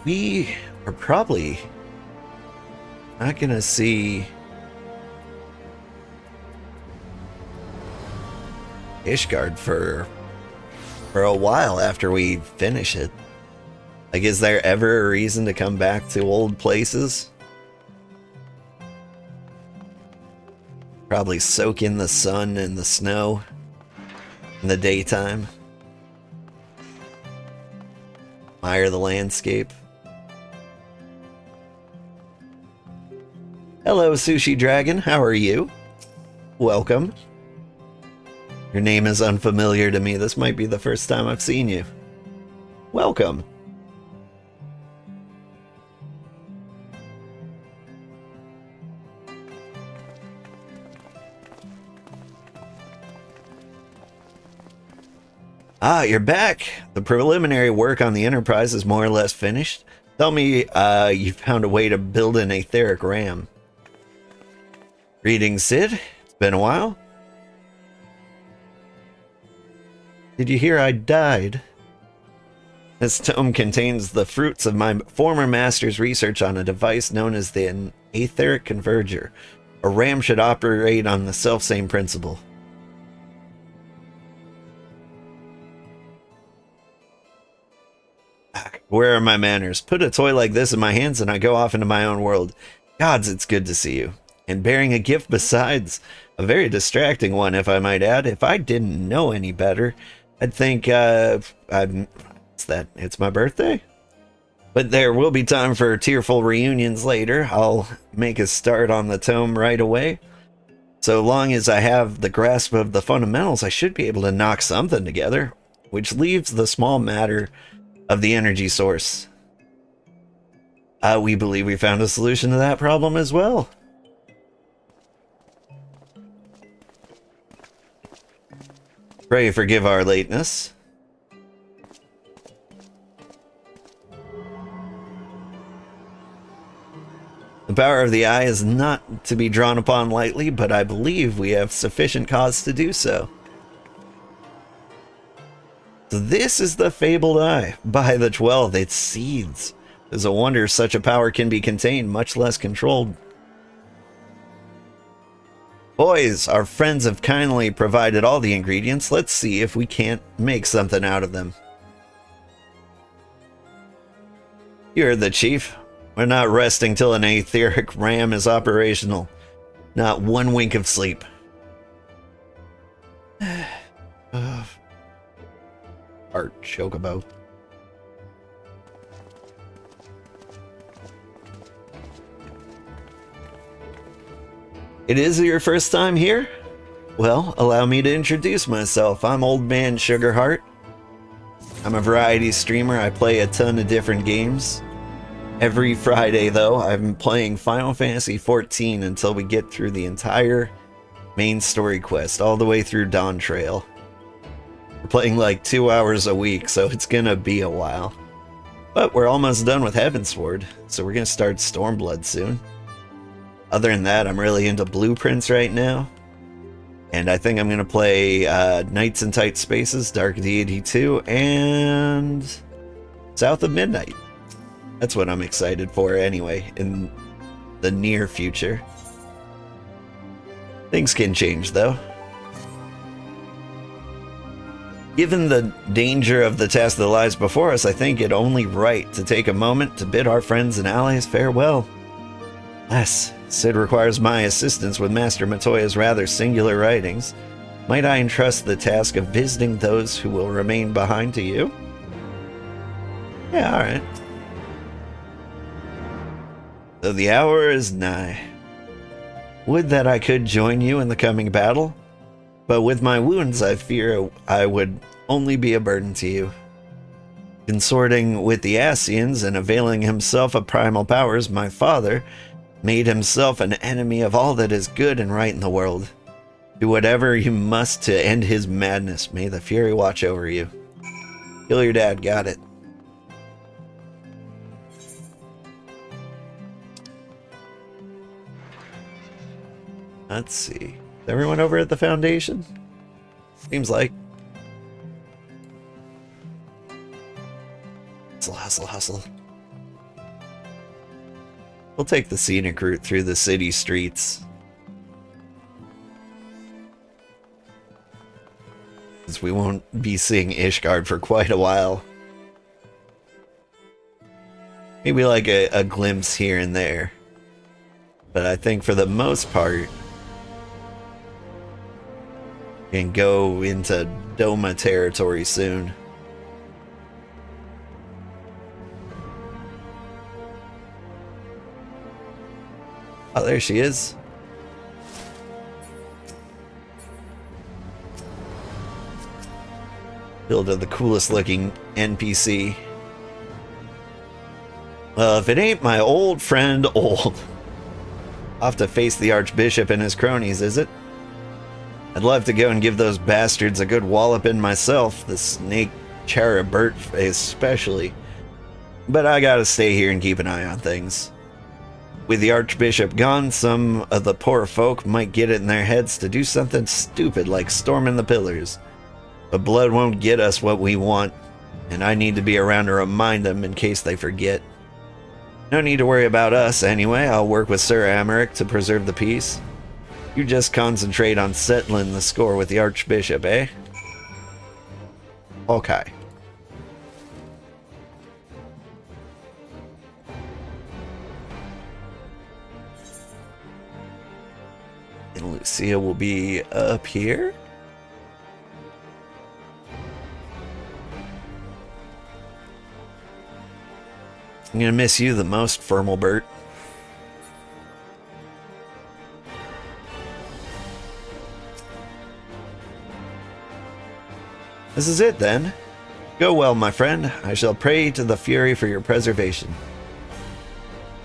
We are probably not gonna see Ishgard for a while after we finish it. Like, is there ever a reason to come back to old places? Probably soak in the sun and the snow in the daytime. Admire the landscape. Hello, Sushi Dragon. How are you? Welcome. Your name is unfamiliar to me. This might be the first time I've seen you. Welcome. Ah, you're back. The preliminary work on the Enterprise is more or less finished. Tell me you found a way to build an etheric ram. Greetings, Sid. It's been a while. Did you hear I died? This tome contains the fruits of my former master's research on a device known as the etheric converger. A ram should operate on the selfsame principle. Where are my manners? Put a toy like this in my hands and I go off into my own world. Gods, it's good to see you. And bearing a gift besides. A very distracting one, if I might add. If I didn't know any better, I'd think, it's my birthday? But there will be time for tearful reunions later. I'll make a start on the tome right away. So long as I have the grasp of the fundamentals, I should be able to knock something together. Which leaves the small matter of the energy source. We believe we found a solution to that problem as well. Pray forgive our lateness. The power of the Eye is not to be drawn upon lightly, but I believe we have sufficient cause to do so. So this is the fabled Eye. By the 12, it seethes. It's a wonder such a power can be contained, much less controlled. Boys, our friends have kindly provided all the ingredients. Let's see if we can't make something out of them. You heard the chief. We're not resting till an etheric ram is operational. Not one wink of sleep. Art chocobo. It is your first time here? Well, allow me to introduce myself. I'm Old Man Sugarheart. I'm a variety streamer. I play a ton of different games. Every Friday, though, I'm playing Final Fantasy XIV until we get through the entire main story quest, all the way through Dawn Trail. We're playing like 2 hours a week, so it's gonna be a while. But we're almost done with Heavensward, so we're gonna start Stormblood soon. Other than that, I'm really into Blueprints right now. And I think I'm going to play Nights in Tight Spaces, Dark Deity 2, and South of Midnight. That's what I'm excited for anyway, in the near future. Things can change, though. Given the danger of the task that lies before us, I think it only right to take a moment to bid our friends and allies farewell. Alas, Cid requires my assistance with Master Matoya's rather singular writings. Might I entrust the task of visiting those who will remain behind to you? Yeah, alright. So the hour is nigh. Would that I could join you in the coming battle, but with my wounds I fear I would only be a burden to you. Consorting with the Ascians and availing himself of primal powers, my father made himself an enemy of all that is good and right in the world. Do whatever you must to end his madness. May the Fury watch over you. Kill your dad, got it. Let's see. Is everyone over at the Foundation? Seems like. Hustle, hustle, hustle. We'll take the scenic route through the city streets. Since we won't be seeing Ishgard for quite a while. Maybe like a glimpse here and there. But I think for the most part, we can go into Doma territory soon. Oh, there she is. Build the coolest looking NPC. Well, if it ain't my old friend Old. Off to face the Archbishop and his cronies, is it? I'd love to go and give those bastards a good walloping myself, the snake Charibert especially. But I gotta stay here and keep an eye on things. With the Archbishop gone, some of the poor folk might get it in their heads to do something stupid like storming the pillars. But blood won't get us what we want, and I need to be around to remind them in case they forget. No need to worry about us anyway. I'll work with Sir Amaric to preserve the peace. You just concentrate on settling the score with the Archbishop, eh? Okay. And Lucia will be up here. I'm gonna miss you the most, Firmalbert. This is it then. Go well, my friend. I shall pray to the Fury for your preservation.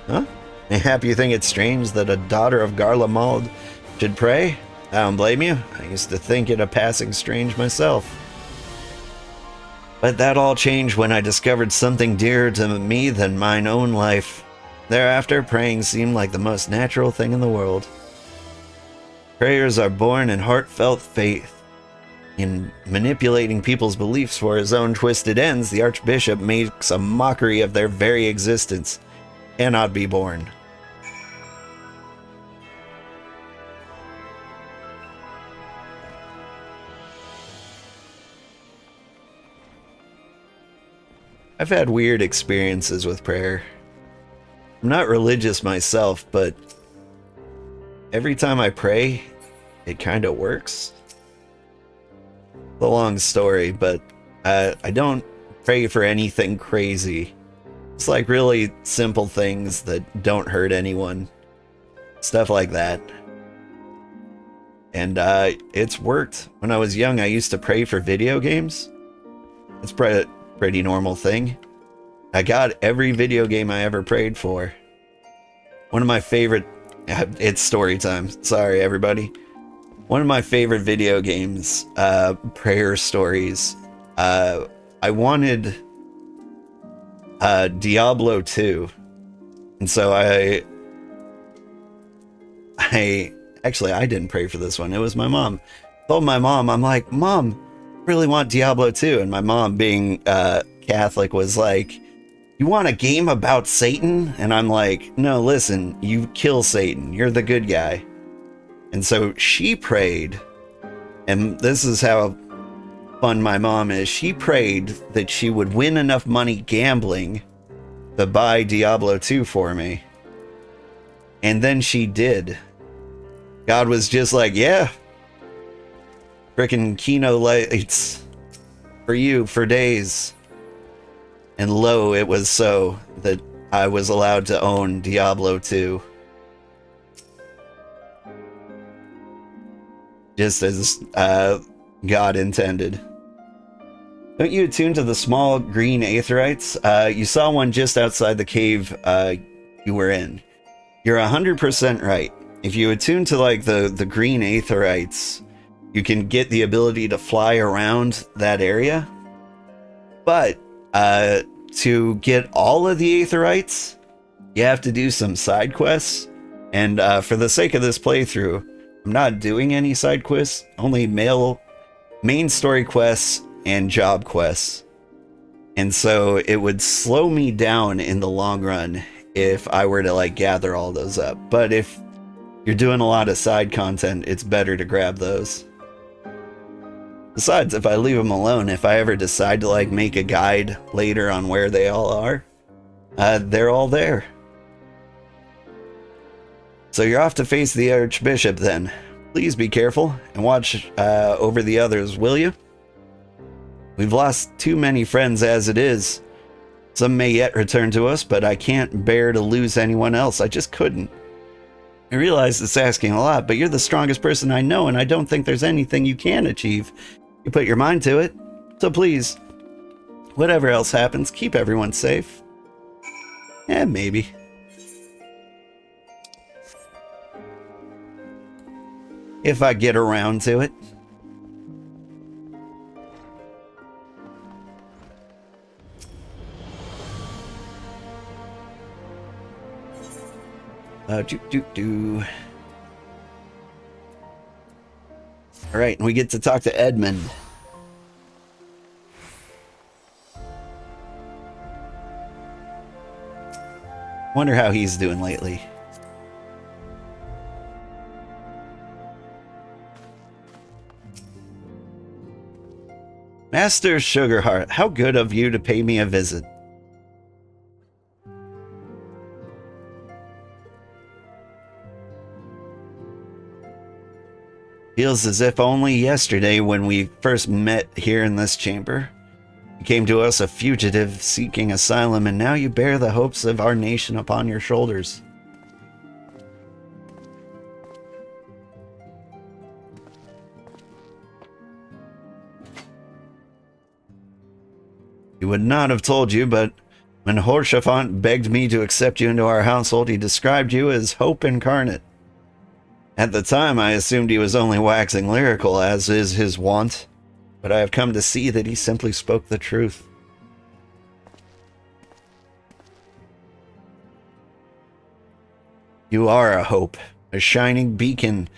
Huh? Mayhap you think it's strange that a daughter of Garlemald should pray? I don't blame you. I used to think it a passing strange myself. But that all changed when I discovered something dearer to me than mine own life. Thereafter, praying seemed like the most natural thing in the world. Prayers are born in heartfelt faith. In manipulating people's beliefs for his own twisted ends, the Archbishop makes a mockery of their very existence. Cannot be borne. I've had weird experiences with prayer. I'm not religious myself, but every time I pray, it kind of works. It's a long story, but I don't pray for anything crazy. It's like really simple things that don't hurt anyone. Stuff like that. And it's worked. When I was young, I used to pray for video games. It's pretty normal thing. I got every video game I ever prayed for. One of my favorite... It's story time. Sorry, everybody. One of my favorite video games, prayer stories. I wanted Diablo 2. And so I actually, I didn't pray for this one. It was my mom. I told my mom, I'm like, Mom, I really want Diablo 2. And my mom, being Catholic, was like, you want a game about Satan? And I'm like, no, listen, you kill Satan. You're the good guy. And so she prayed, and this is how fun my mom is. She prayed that she would win enough money gambling to buy Diablo 2 for me. And then she did. God was just like, yeah. Frickin' Kino lights for you for days. And lo, it was so that I was allowed to own Diablo 2. Just as God intended. Don't you attune to the small green aetherites? You saw one just outside the cave you were in. You're 100% right. If you attune to like the green aetherites, you can get the ability to fly around that area. But to get all of the aetherites, you have to do some side quests. And for the sake of this playthrough, I'm not doing any side quests, only main story quests and job quests. And so it would slow me down in the long run if I were to like gather all those up. But if you're doing a lot of side content, it's better to grab those. Besides, if I leave them alone, if I ever decide to like make a guide later on where they all are, they're all there. So you're off to face the Archbishop then. Please be careful and watch over the others, will you? We've lost too many friends as it is. Some may yet return to us, but I can't bear to lose anyone else. I just couldn't. I realize it's asking a lot, but you're the strongest person I know, and I don't think there's anything you can achieve. You put your mind to it. So please, whatever else happens, keep everyone safe. Maybe. If I get around to it. All right, and we get to talk to Edmund. Wonder how he's doing lately. Master Sugarheart, how good of you to pay me a visit. Feels as if only yesterday when we first met here in this chamber. You came to us a fugitive seeking asylum, and now you bear the hopes of our nation upon your shoulders. He would not have told you, but when Horshaphant begged me to accept you into our household, he described you as hope incarnate. At the time, I assumed he was only waxing lyrical, as is his wont, but I have come to see that he simply spoke the truth. You are a hope, a shining beacon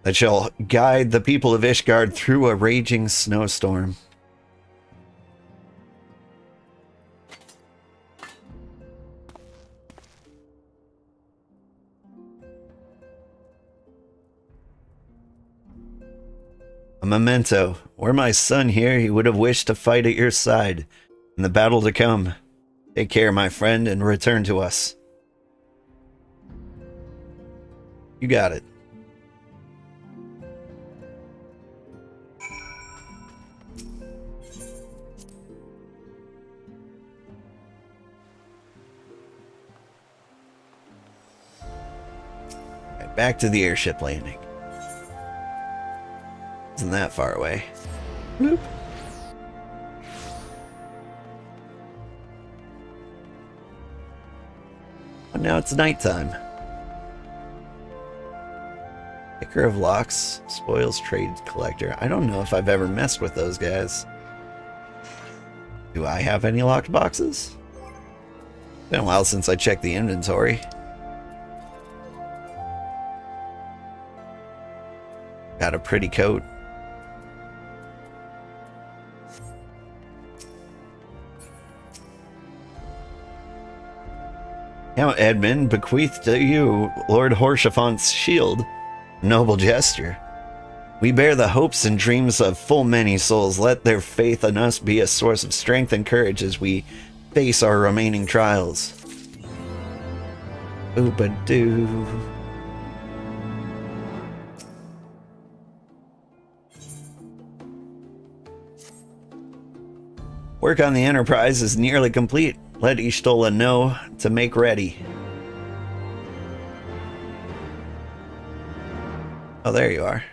that shall guide the people of Ishgard through a raging snowstorm. A memento. Were my son here, he would have wished to fight at your side in the battle to come. Take care, my friend, and return to us. You got it. Right, back to the airship landing. Isn't that far away? Bloop. But now it's nighttime. Picker of locks, spoils trade collector. I don't know if I've ever messed with those guys. Do I have any locked boxes? Been a while since I checked the inventory. Got a pretty coat. Count Edmund bequeathed to you Lord Horshaphant's shield. Noble gesture. We bear the hopes and dreams of full many souls. Let their faith in us be a source of strength and courage as we face our remaining trials. Ooba-doo. Work on the Enterprise is nearly complete. Let Ishtola know to make ready. Oh, there you are.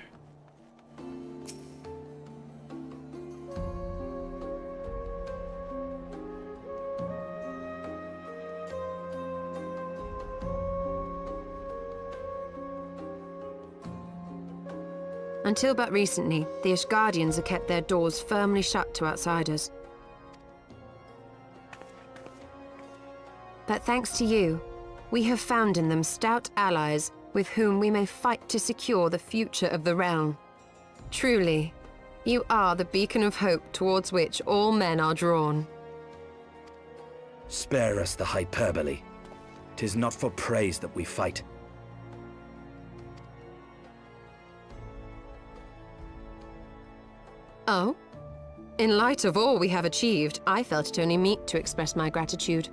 Until but recently, the Ishgardians have kept their doors firmly shut to outsiders. But thanks to you, we have found in them stout allies with whom we may fight to secure the future of the realm. Truly, you are the beacon of hope towards which all men are drawn. Spare us the hyperbole. 'Tis not for praise that we fight. Oh? In light of all we have achieved, I felt it only meet to express my gratitude.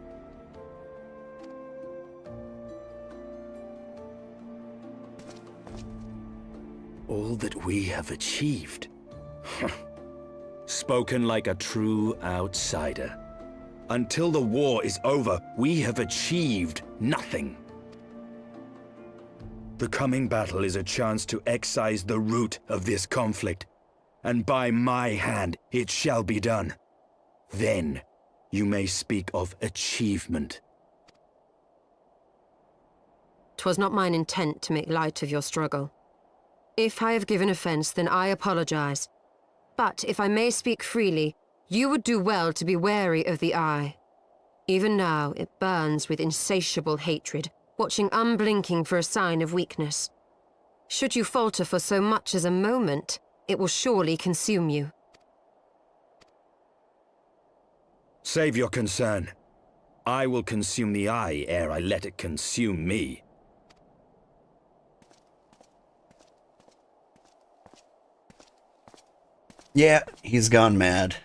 All that we have achieved? Spoken like a true outsider. Until the war is over, we have achieved nothing. The coming battle is a chance to excise the root of this conflict, and by my hand it shall be done. Then you may speak of achievement. 'Twas not mine intent to make light of your struggle. If I have given offense, then I apologize. But if I may speak freely, you would do well to be wary of the eye. Even now, it burns with insatiable hatred, watching unblinking for a sign of weakness. Should you falter for so much as a moment, it will surely consume you. Save your concern. I will consume the eye ere I let it consume me. Yeah, he's gone mad.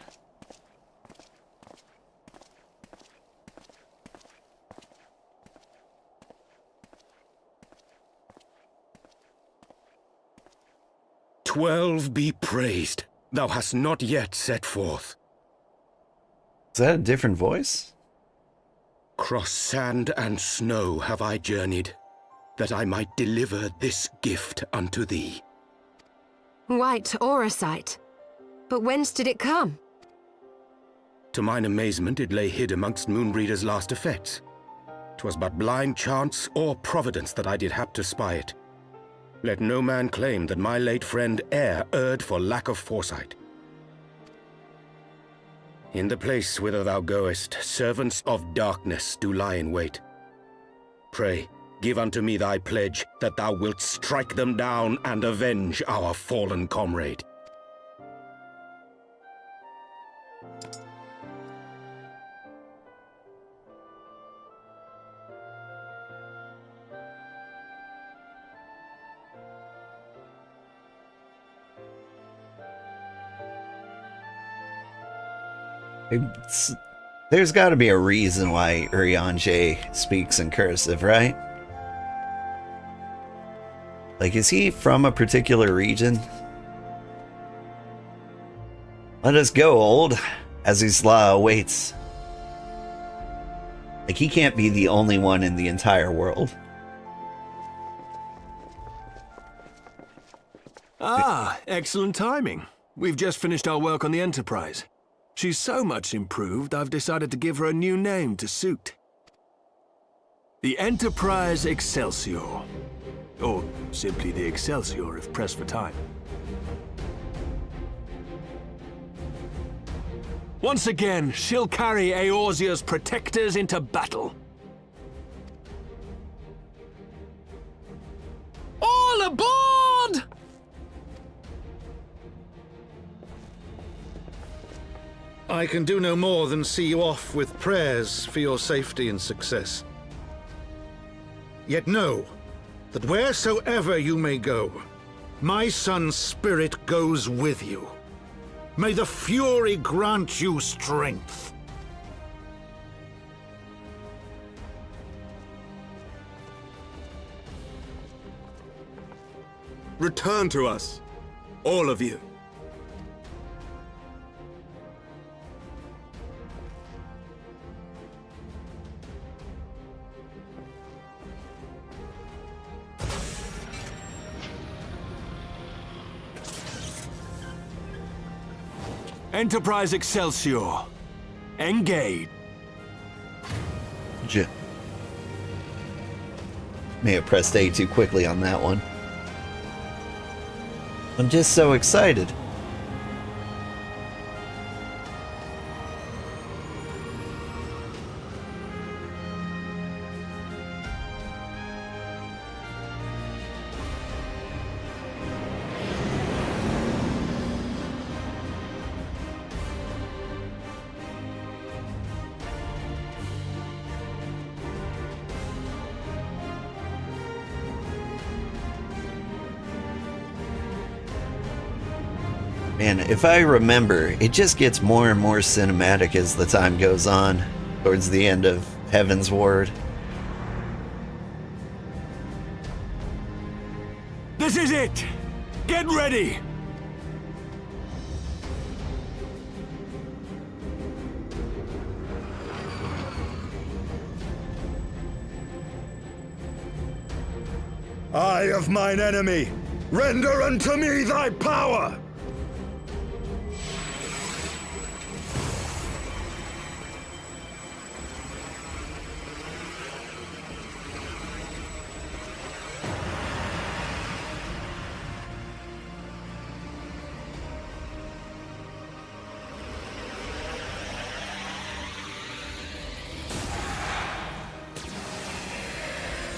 "12 be praised. Thou hast not yet set forth. Is that a different voice? Cross sand and snow have I journeyed, that I might deliver this gift unto thee." White Orosite. But whence did it come? To mine amazement, it lay hid amongst Moonbreeder's last effects. 'Twas but blind chance or providence that I did hap to spy it. Let no man claim that my late friend e'er erred for lack of foresight. In the place whither thou goest, servants of darkness do lie in wait. Pray, give unto me thy pledge that thou wilt strike them down and avenge our fallen comrade. There's got to be a reason why Urianger speaks in cursive, right? Like, is he from a particular region? Let us go, old, as Isla awaits. Like, he can't be the only one in the entire world. Ah, excellent timing. We've just finished our work on the Enterprise. She's so much improved, I've decided to give her a new name to suit. The Enterprise Excelsior. Or simply the Excelsior if pressed for time. Once again, she'll carry Eorzea's protectors into battle. All aboard! I can do no more than see you off with prayers for your safety and success. Yet know that wheresoever you may go, my son's spirit goes with you. May the Fury grant you strength. Return to us. All of you. Enterprise Excelsior. Engage. May have pressed A too quickly on that one. I'm just so excited. Man, if I remember, it just gets more and more cinematic as the time goes on, towards the end of Heavensward. This is it! Get ready! Eye of mine enemy, render unto me thy power!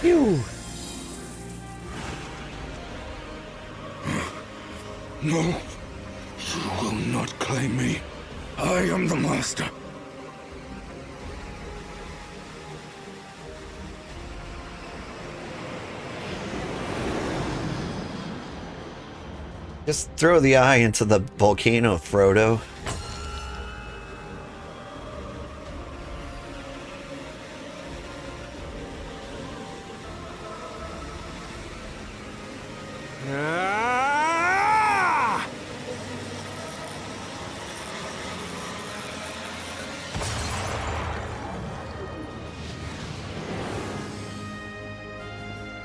You! No, you will not claim me. I am the master. Just throw the eye into the volcano, Frodo.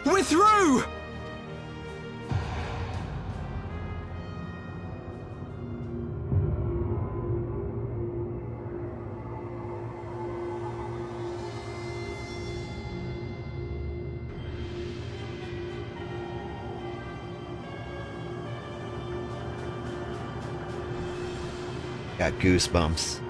We're through! Got goosebumps.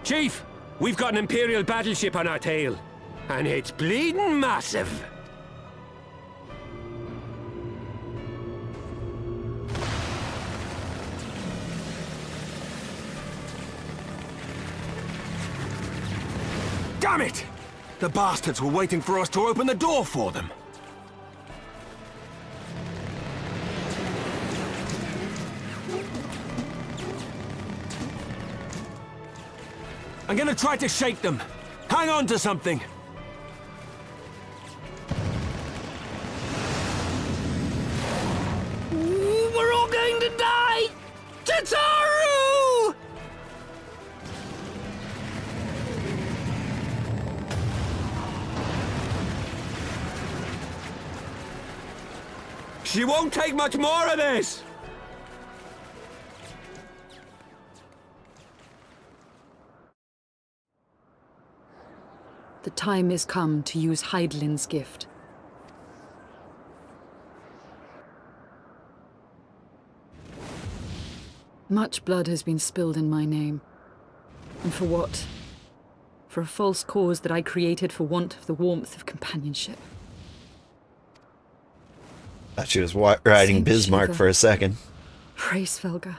Chief, we've got an Imperial battleship on our tail. And it's bleeding massive. Damn it! The bastards were waiting for us to open the door for them. I'm gonna try to shake them. Hang on to something. We're all going to die! Tataru! She won't take much more of this! The time is come to use Hydaelyn's gift. Much blood has been spilled in my name. And for what? For a false cause that I created for want of the warmth of companionship. Thought she was riding Saint Bismarck Sugar. for a second. Pray, Svelga.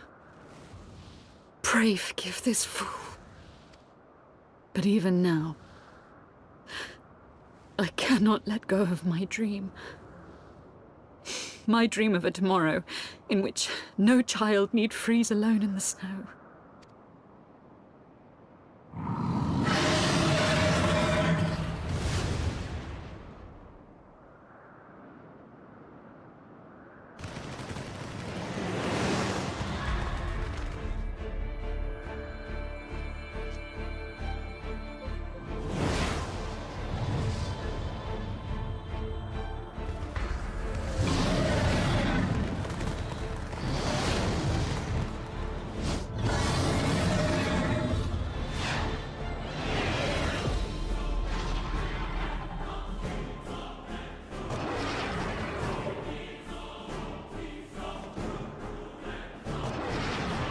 Pray forgive this fool. But even now, I cannot let go of my dream. My dream of a tomorrow in which no child need freeze alone in the snow.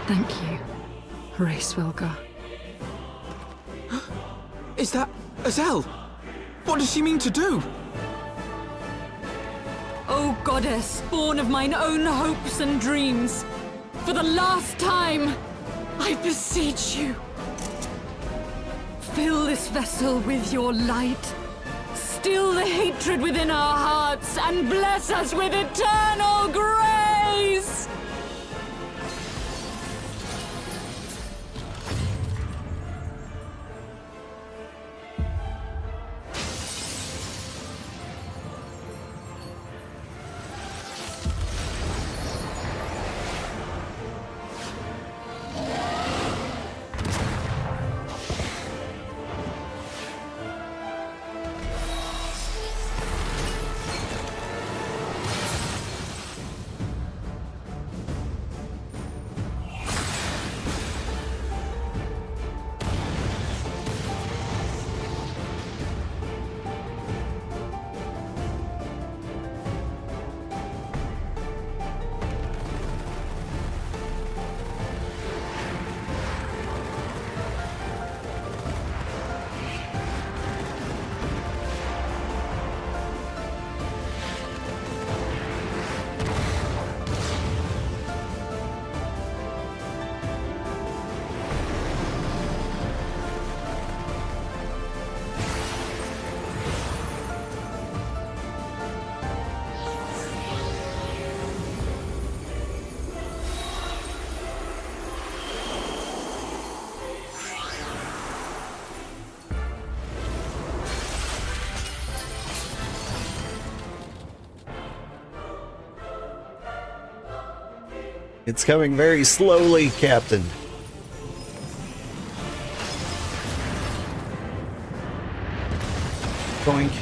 Thank you, Heavensward. Is that Azelle? What does she mean to do? O goddess, born of mine own hopes and dreams, for the last time, I beseech you. Fill this vessel with your light. Still the hatred within our hearts, and bless us with eternal grace! It's coming very slowly, Captain. Boink.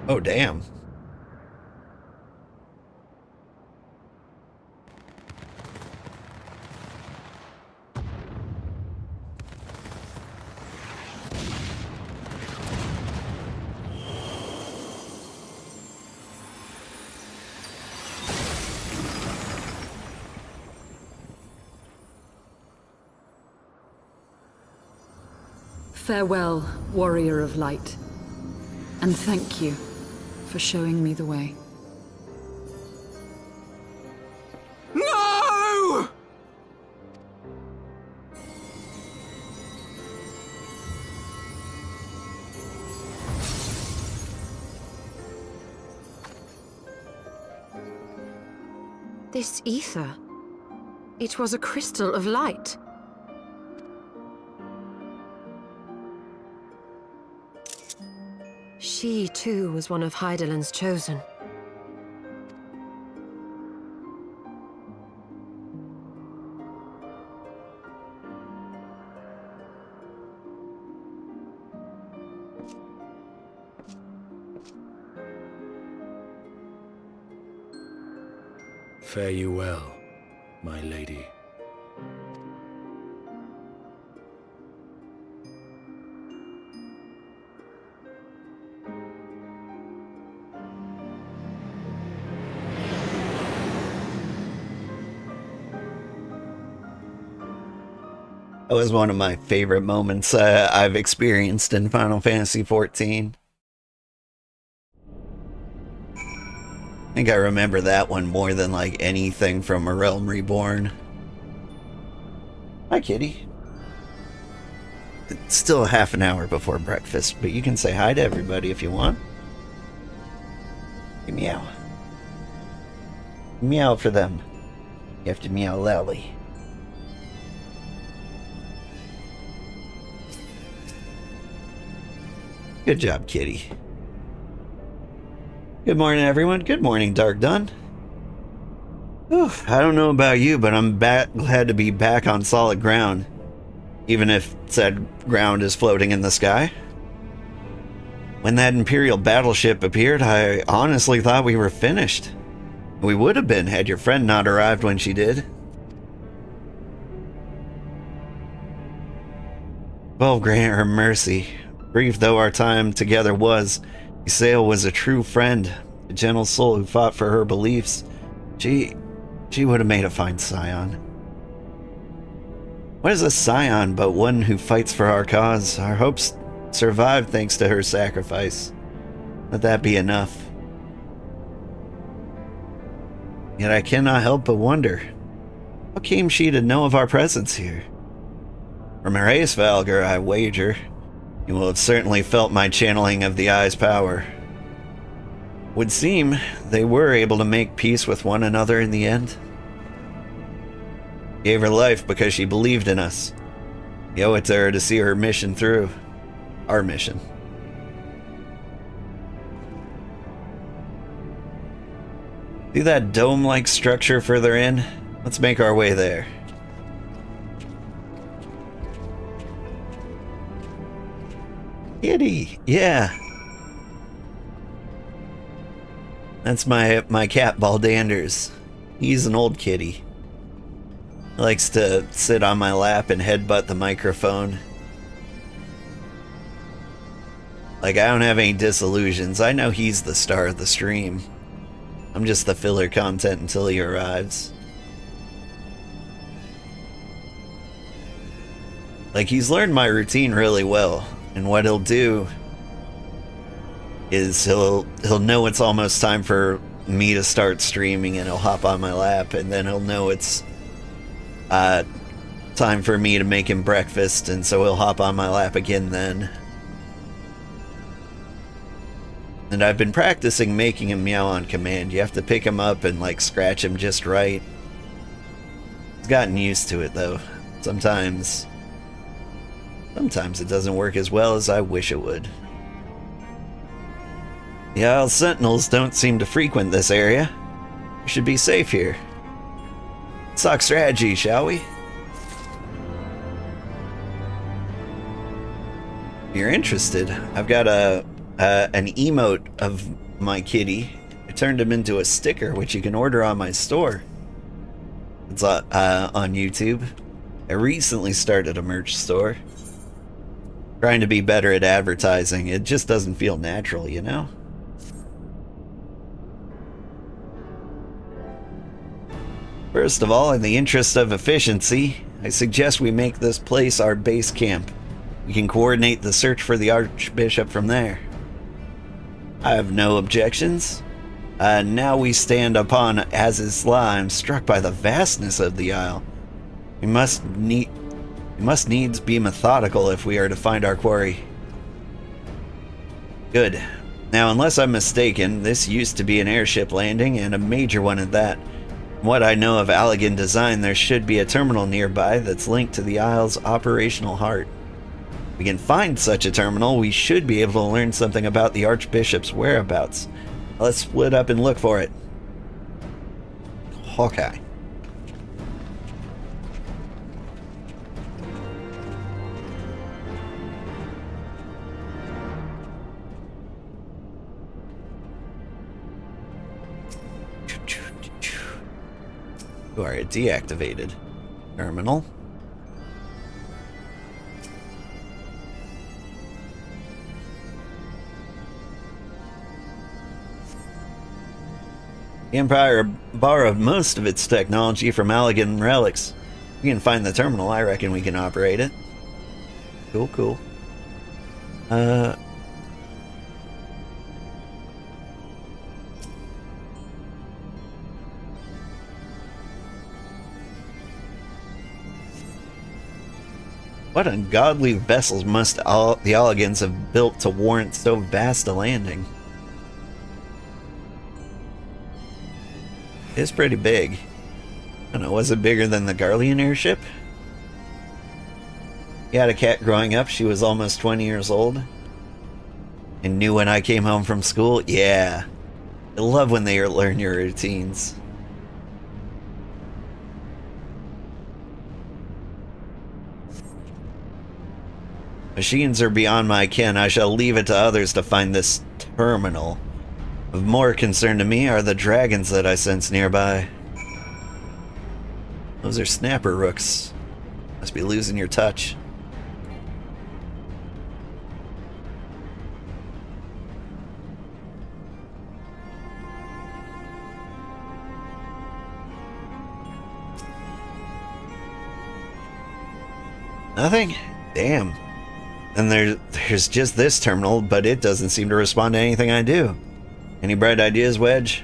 Oh, damn. Farewell, warrior of light, and thank you for showing me the way. No! This ether. It was a crystal of light. She, too, was one of Hydaelyn's chosen. Fare you well, my lady. That was one of my favorite moments I've experienced in Final Fantasy XIV. I think I remember that one more than like anything from A Realm Reborn. Hi, kitty. It's still half an hour before breakfast, but you can say hi to everybody if you want. Meow. Meow for them. You have to meow loudly. Good job, kitty. Good morning, everyone. Good morning, Dark Dun. Whew, I don't know about you, but I'm glad to be back on solid ground. Even if said ground is floating in the sky. When that Imperial battleship appeared, I honestly thought we were finished. We would have been had your friend not arrived when she did. Well, grant her mercy. Brief though our time together was, Isael was a true friend, a gentle soul who fought for her beliefs. She would have made a fine scion. What is a scion but one who fights for our cause? Our hopes survived thanks to her sacrifice. Let that be enough. Yet I cannot help but wonder, how came she to know of our presence here? From her ace Valgar, I wager. You will have certainly felt my channeling of the Eye's power. Would seem they were able to make peace with one another in the end. Gave her life because she believed in us. We owe it to her to see her mission through. Our mission. See that dome-like structure further in? Let's make our way there. Kitty, yeah. That's my cat, Baldanders. He's an old kitty. He likes to sit on my lap and headbutt the microphone. Like, I don't have any disillusions. I know he's the star of the stream. I'm just the filler content until he arrives. Like, he's learned my routine really well. And what he'll do is he'll know it's almost time for me to start streaming, and he'll hop on my lap, and then he'll know it's time for me to make him breakfast, and so he'll hop on my lap again then. And I've been practicing making him meow on command. You have to pick him up and like scratch him just right. He's gotten used to it though. Sometimes it doesn't work as well as I wish it would. The Isle Sentinels don't seem to frequent this area. We should be safe here. Let's talk strategy, shall we? If you're interested, I've got an emote of my kitty. I turned him into a sticker, which you can order on my store. It's on YouTube. I recently started a merch store. Trying to be better at advertising. It just doesn't feel natural, you know? First of all, in the interest of efficiency, I suggest we make this place our base camp. We can coordinate the search for the Archbishop from there. I have no objections. Now we stand upon Az's Law, struck by the vastness of the Isle. We must needs be methodical if we are to find our quarry. Good. Now, unless I'm mistaken, this used to be an airship landing, and a major one at that. From what I know of Allegan design, there should be a terminal nearby that's linked to the Isle's operational heart. If we can find such a terminal, we should be able to learn something about the Archbishop's whereabouts. Let's split up and look for it. Hawkeye. You are deactivated. Terminal. The Empire borrowed most of its technology from Allegan relics. We can find the terminal. I reckon we can operate it. Cool, cool. What ungodly vessels must the Alligans have built to warrant so vast a landing? It's pretty big. I don't know, was it bigger than the Garlean airship? You had a cat growing up, she was almost 20 years old. And knew when I came home from school? Yeah. I love when they learn your routines. Machines are beyond my ken. I shall leave it to others to find this terminal. Of more concern to me are the dragons that I sense nearby. Those are snapper rooks. Must be losing your touch. Nothing? Damn. And there's just this terminal, but it doesn't seem to respond to anything I do. Any bright ideas, Wedge?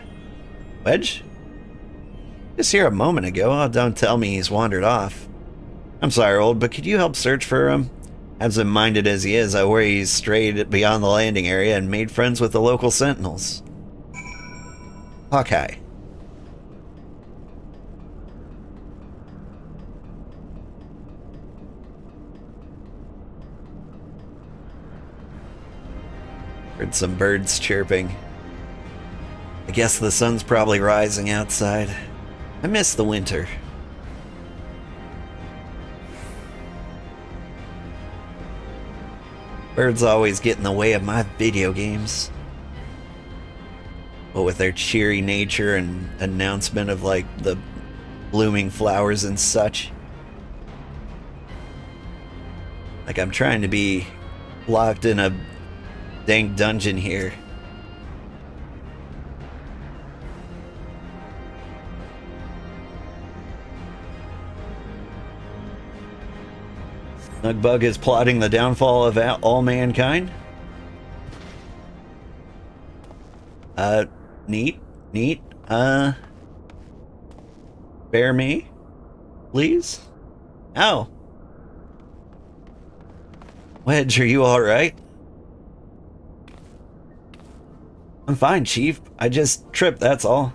Wedge? Just here a moment ago. Oh, don't tell me he's wandered off. I'm sorry, old, but could you help search for him? Absent-minded as he is, I worry he's strayed beyond the landing area and made friends with the local sentinels. Hawkeye. Heard some birds chirping. I guess the sun's probably rising outside. I miss the winter. Birds always get in the way of my video games. But with their cheery nature and announcement of like the blooming flowers and such. Like I'm trying to be locked in a dank dungeon here. Nugbug is plotting the downfall of all mankind. Neat. Bear me, please. Ow. Wedge, are you alright? I'm fine, Chief. I just tripped, that's all.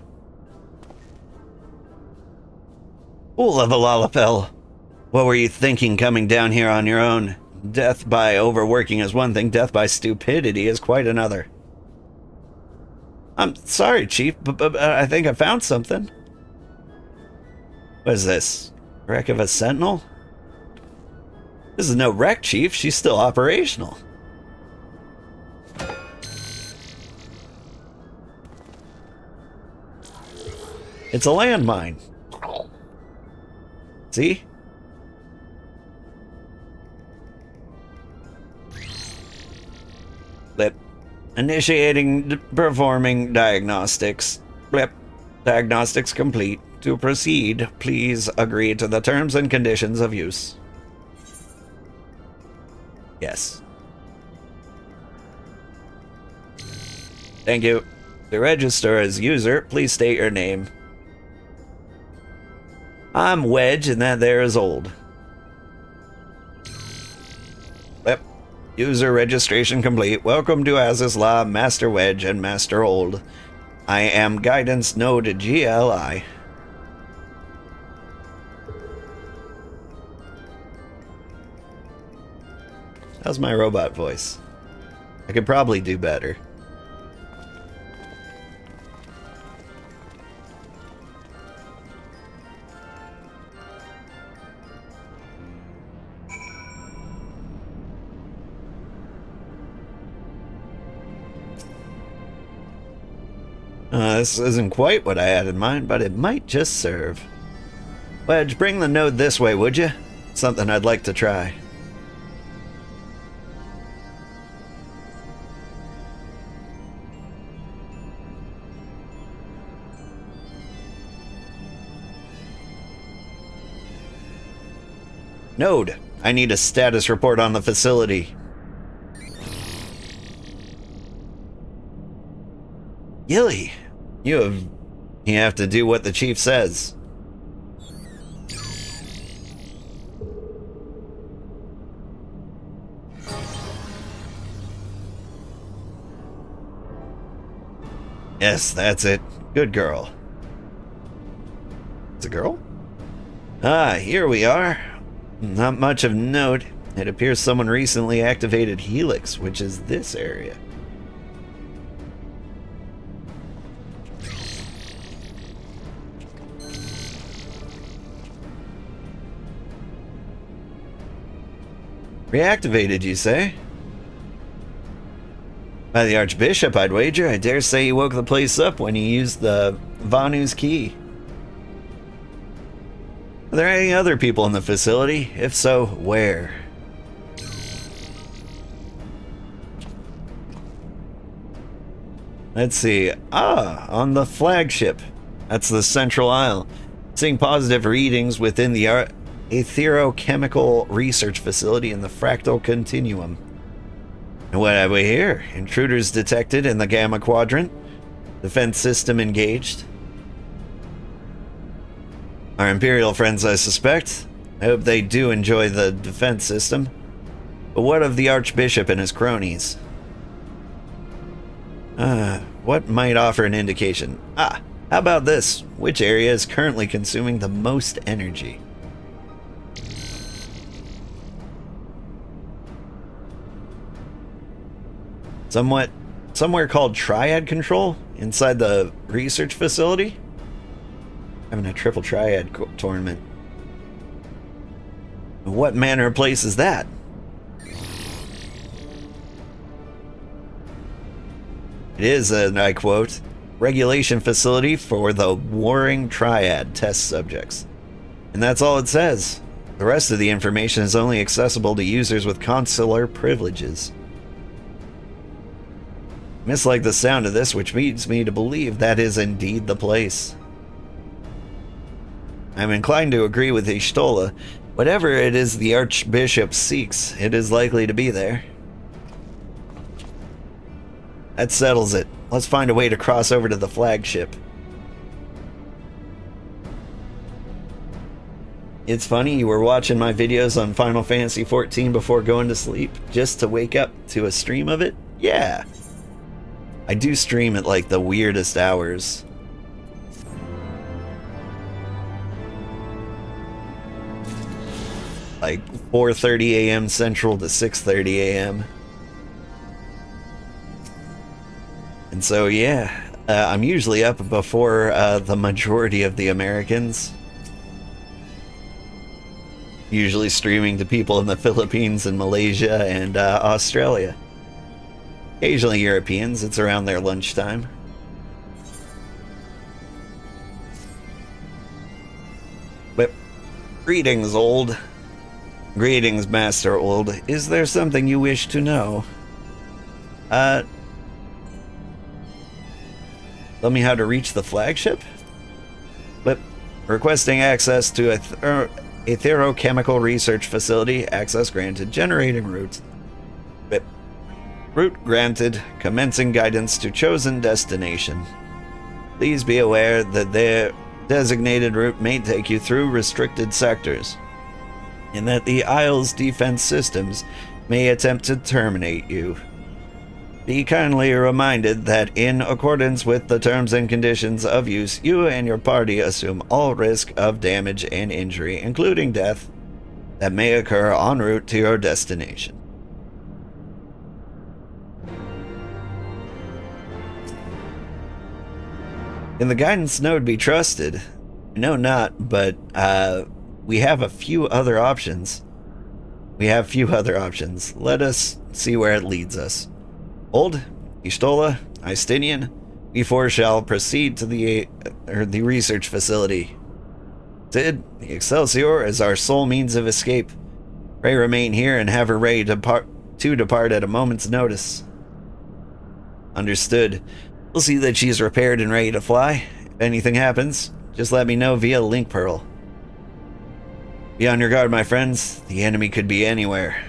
Fool of a Lalapel. What were you thinking coming down here on your own? Death by overworking is one thing, death by stupidity is quite another. I'm sorry, Chief, but I think I found something. What is this? Wreck of a sentinel? This is no wreck, Chief. She's still operational. It's a landmine. See? Blip. Initiating performing diagnostics. Blip. Diagnostics complete. To proceed, please agree to the terms and conditions of use. Yes. Thank you. To register as user, please state your name. I'm Wedge, and that there is Old. Yep. User registration complete. Welcome to Azizla, Master Wedge, and Master Old. I am Guidance Node GLI. How's my robot voice? I could probably do better. This isn't quite what I had in mind, but it might just serve. Wedge, bring the node this way, would you? Something I'd like to try. Node, I need a status report on the facility. Gilly, you have to do what the chief says. Yes, that's it. Good girl. It's a girl? Ah, here we are. Not much of note. It appears someone recently activated Helix, which is this area. Reactivated, you say? By the Archbishop, I'd wager. I dare say he woke the place up when he used the Vanu's key. Are there any other people in the facility? If so, where? Let's see. Ah, on the flagship. That's the Central Isle. Seeing positive readings within the Aetherochemical Research Facility in the Fractal Continuum. And what have we here? Intruders detected in the Gamma Quadrant. Defense system engaged. Our Imperial friends, I suspect. I hope they do enjoy the defense system. But what of the Archbishop and his cronies? What might offer an indication? How about this? Which area is currently consuming the most energy? Somewhere called Triad Control inside the research facility. Having a triple triad tournament. What manner of place is that? It is, and I quote, regulation facility for the warring triad test subjects. And that's all it says. The rest of the information is only accessible to users with consular privileges. Mislike the sound of this, which leads me to believe that is indeed the place. I'm inclined to agree with Ishtola. Whatever it is the Archbishop seeks, it is likely to be there. That settles it. Let's find a way to cross over to the flagship. It's funny, you were watching my videos on Final Fantasy XIV before going to sleep, just to wake up to a stream of it? Yeah. I do stream at like the weirdest hours. Like 4:30 a.m. Central to 6:30 a.m. And so yeah, I'm usually up before the majority of the Americans. Usually streaming to people in the Philippines and Malaysia and Australia. Occasionally Europeans, it's around their lunchtime. But greetings, Old. Greetings, Master Old. Is there something you wish to know? Tell me how to reach the flagship? But requesting access to a Aetherochemical Research Facility. Access granted. Generating routes. But route granted. Commencing guidance to chosen destination. Please be aware that their designated route may take you through restricted sectors, and that the Isle's defense systems may attempt to terminate you. Be kindly reminded that in accordance with the terms and conditions of use, you and your party assume all risk of damage and injury, including death, that may occur en route to your destination. Can the guidance node be trusted? No, not, but we have a few other options. Let us see where it leads us. Old, Ishtola, Istinian, we four shall proceed to the research facility. Sid, the Excelsior is our sole means of escape. Pray remain here and have her ready to depart at a moment's notice. Understood. We'll see that she's repaired and ready to fly. If anything happens, just let me know via Link Pearl. Be on your guard, my friends. The enemy could be anywhere.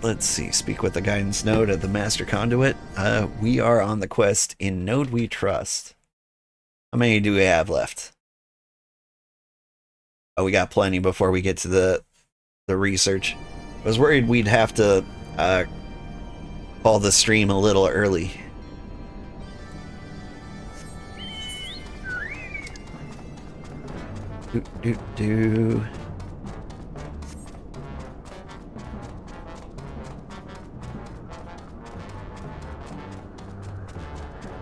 Let's see. Speak with the guidance node of the Master Conduit. We are on the quest in Node We Trust. How many do we have left? Oh, we got plenty before we get to the research. I was worried we'd have to call the stream a little early. Do.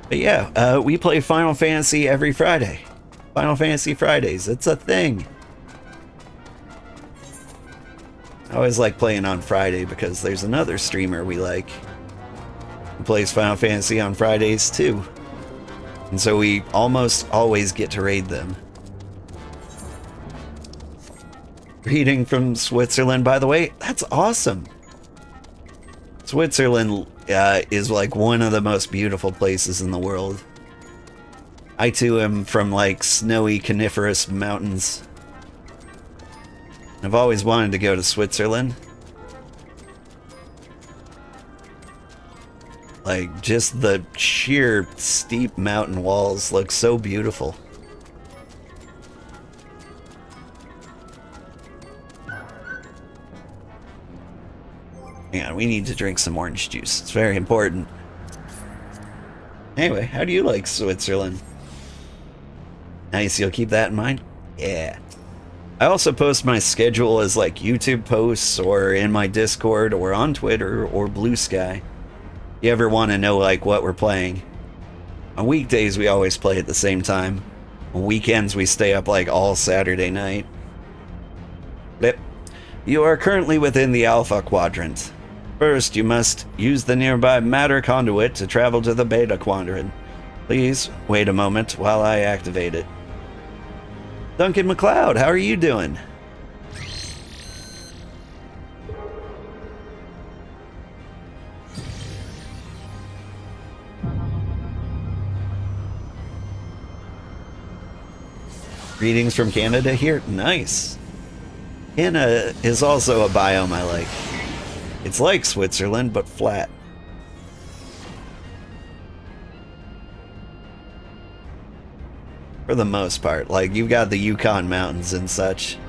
But yeah, we play Final Fantasy every Friday. Final Fantasy Fridays, it's a thing. I always like playing on Friday because there's another streamer we like who plays Final Fantasy on Fridays too. And so we almost always get to raid them. Reading from Switzerland, by the way, that's awesome. Switzerland is like one of the most beautiful places in the world. I too am from like snowy coniferous mountains. I've always wanted to go to Switzerland. Like, just the sheer steep mountain walls look so beautiful. Hang on, we need to drink some orange juice. It's very important. Anyway, how do you like Switzerland? Nice, you'll keep that in mind? Yeah. I also post my schedule as like YouTube posts or in my Discord or on Twitter or Blue Sky. You ever want to know like what we're playing? On weekdays we always play at the same time. On weekends we stay up like all Saturday night. Yep. You are currently within the Alpha Quadrant. First, you must use the nearby Matter Conduit to travel to the Beta Quadrant. Please wait a moment while I activate it. Duncan MacLeod, how are you doing? Greetings from Canada here. Nice. Canada is also a biome I like. It's like Switzerland, but flat. For the most part. Like, you've got the Yukon Mountains and such.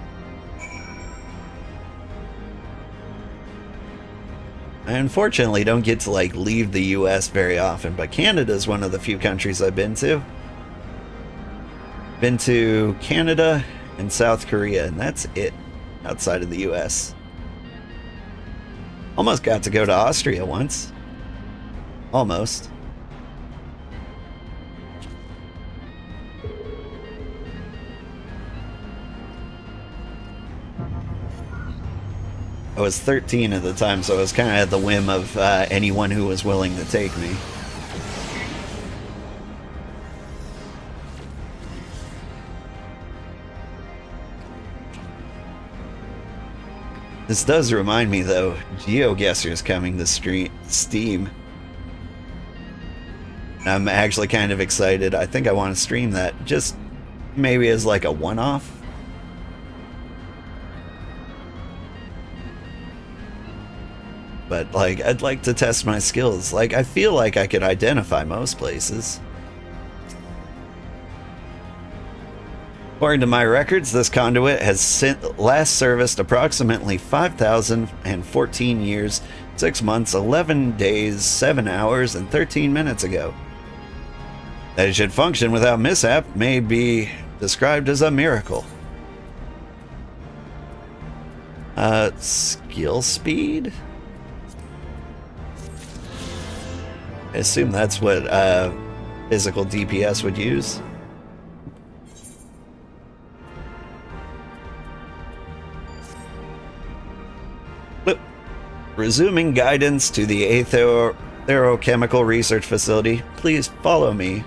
I unfortunately don't get to, like, leave the US very often, but Canada's one of the few countries I've been to. Been to Canada and South Korea, and that's it outside of the US. Almost got to go to Austria once. Almost. I was 13 at the time, so I was kind of at the whim of anyone who was willing to take me. This does remind me, though, GeoGuessr's coming to Steam. I'm actually kind of excited. I think I want to stream that, just maybe as like a one-off. But, like, I'd like to test my skills. Like, I feel like I could identify most places. According to my records, this conduit has last serviced approximately 5,014 years, 6 months, 11 days, 7 hours, and 13 minutes ago. That it should function without mishap may be described as a miracle. Skill speed? I assume that's what physical DPS would use. Resuming guidance to the Aetherochemical Research Facility. Please follow me.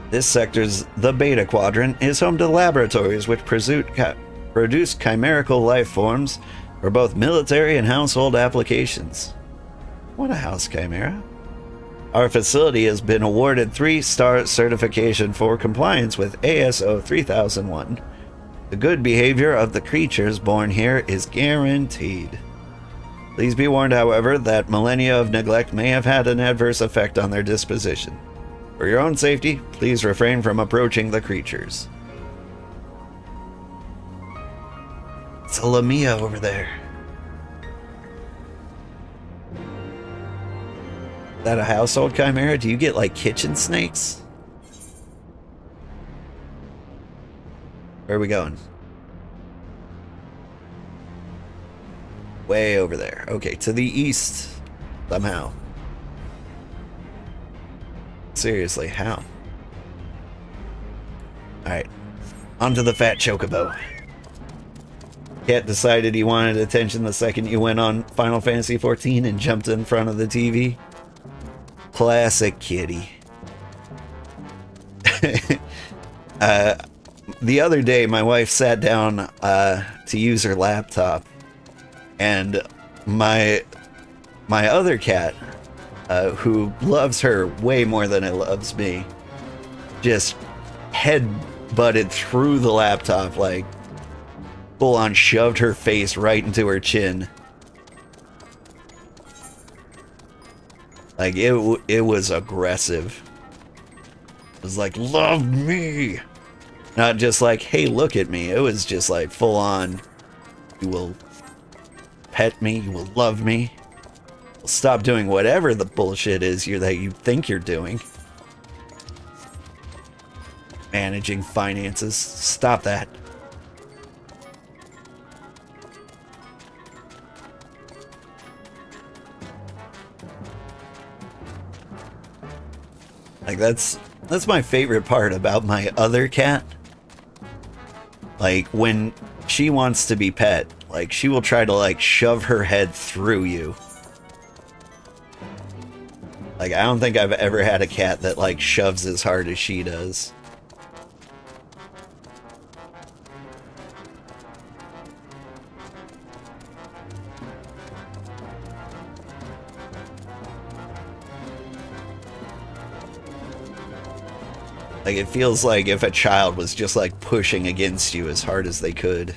This sector's the Beta Quadrant is home to laboratories which produce chimerical life forms for both military and household applications. What a house chimera. Our facility has been awarded 3-star certification for compliance with ASO 3001. The good behavior of the creatures born here is guaranteed. Please be warned, however, that millennia of neglect may have had an adverse effect on their disposition. For your own safety, please refrain from approaching the creatures. It's a Lamia over there. Is that a household chimera? Do you get like kitchen snakes? Where are we going? Way over there. Okay, to the east. Somehow. Seriously, how? Alright. Onto the fat chocobo. Cat decided he wanted attention the second you went on Final Fantasy XIV and jumped in front of the TV. Classic kitty. The other day, my wife sat down to use her laptop, and my other cat, who loves her way more than it loves me, just head-butted through the laptop, like full-on shoved her face right into her chin. Like, it was aggressive. It was like, love me! Not just like, hey, look at me. It was just like, full on, you will pet me, you will love me. You'll stop doing whatever the bullshit is that you think you're doing. Managing finances. Stop that. Like, that's my favorite part about my other cat. Like, when she wants to be pet, like, she will try to, like, shove her head through you. Like, I don't think I've ever had a cat that, like, shoves as hard as she does. Like, it feels like if a child was just, like, pushing against you as hard as they could.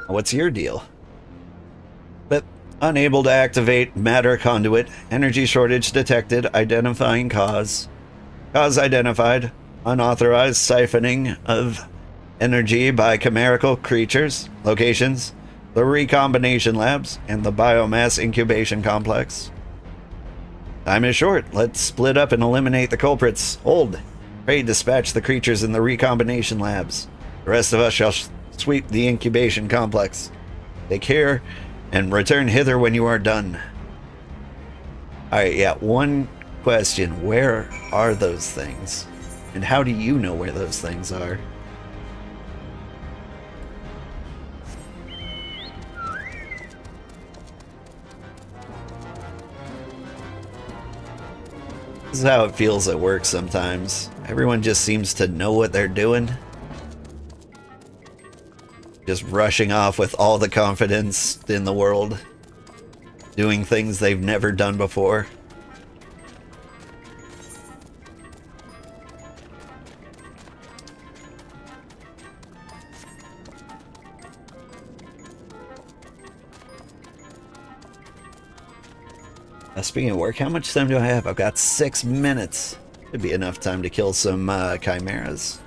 What's your deal? But unable to activate matter conduit. Energy shortage detected. Identifying cause. Cause identified. Unauthorized siphoning of energy by chimerical creatures. Locations: the recombination labs and the biomass incubation complex. Time is short. Let's split up and eliminate the culprits. Hold. Pray dispatch the creatures in the recombination labs. The rest of us shall sweep the incubation complex. Take care and return hither when you are done. Alright, yeah, one question. Where are those things? And how do you know where those things are? This is how it feels at work sometimes. Everyone just seems to know what they're doing. Just rushing off with all the confidence in the world. Doing things they've never done before. Speaking of work, how much time do I have? I've got 6 minutes. Should be enough time to kill some chimeras.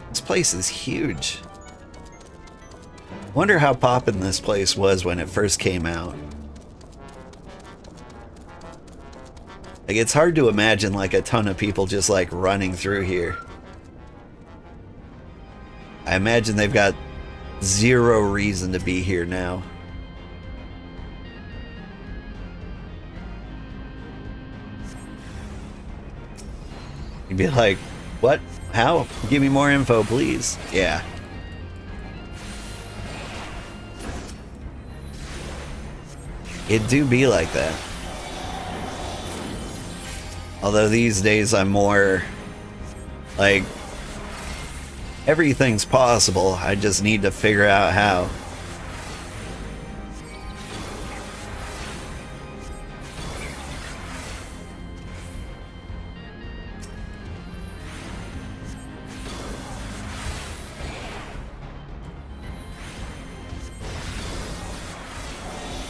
This place is huge. Wonder how poppin' this place was when it first came out. Like, it's hard to imagine, like, a ton of people just, like, running through here. I imagine they've got zero reason to be here now. You'd be like, what? How? Give me more info, please. Yeah. It do be like that. Although these days I'm more like, everything's possible. I just need to figure out how.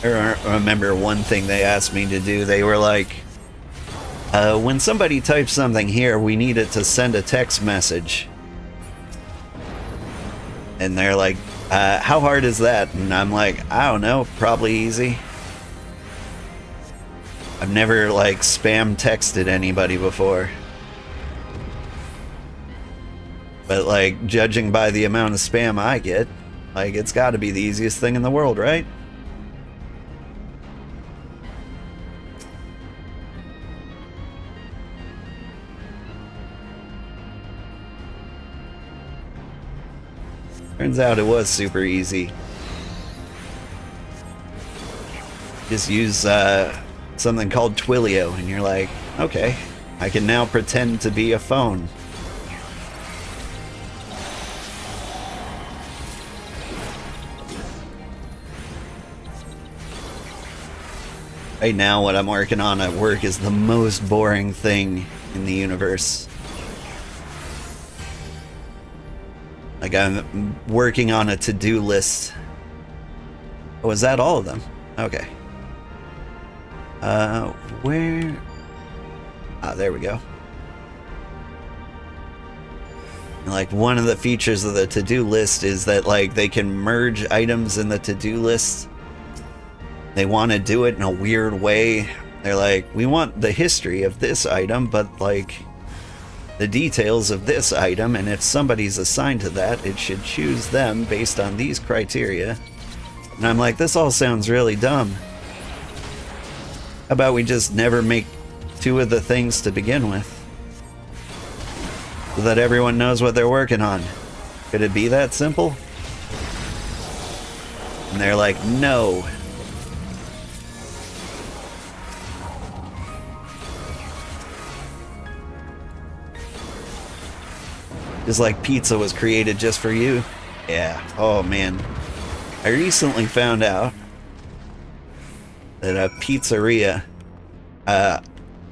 I remember one thing they asked me to do. They were like, when somebody types something here, we need it to send a text message. And they're like, how hard is that? And I'm like, I don't know, probably easy. I've never, like, spam texted anybody before. But, like, judging by the amount of spam I get, like, it's gotta be the easiest thing in the world, right? Turns out it was super easy. Just use something called Twilio, and you're like, okay, I can now pretend to be a phone. Right now, what I'm working on at work is the most boring thing in the universe. Like, I'm working on a to-do list. Oh, is that all of them? Okay. Where? Ah, there we go. And, like, one of the features of the to-do list is that, like, they can merge items in the to-do list. They want to do it in a weird way. They're like, we want the history of this item, but, like, the details of this item, and if somebody's assigned to that, it should choose them based on these criteria. And I'm like, this all sounds really dumb. How about we just never make two of the things to begin with? So that everyone knows what they're working on. Could it be that simple? And they're like, no. Just like pizza was created just for you. Yeah. Oh man. I recently found out that a pizzeria I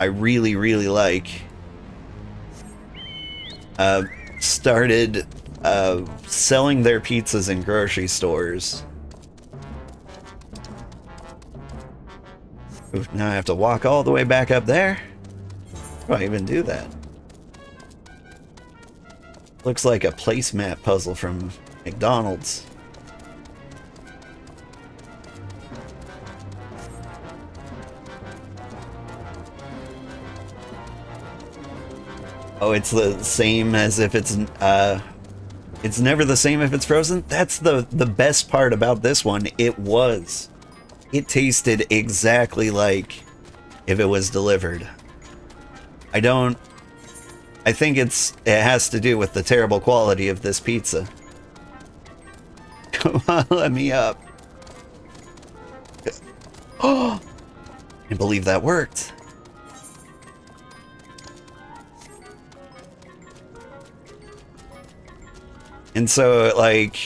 really, really like started selling their pizzas in grocery stores. Oof, now I have to walk all the way back up there? How do I even do that? Looks like a placemat puzzle from McDonald's. Oh, it's the same as if it's never the same if it's frozen? That's the best part about this one. It was. It tasted exactly like if it was delivered. I think it has to do with the terrible quality of this pizza. Come on, let me up. Oh, I can't believe that worked. And so, like,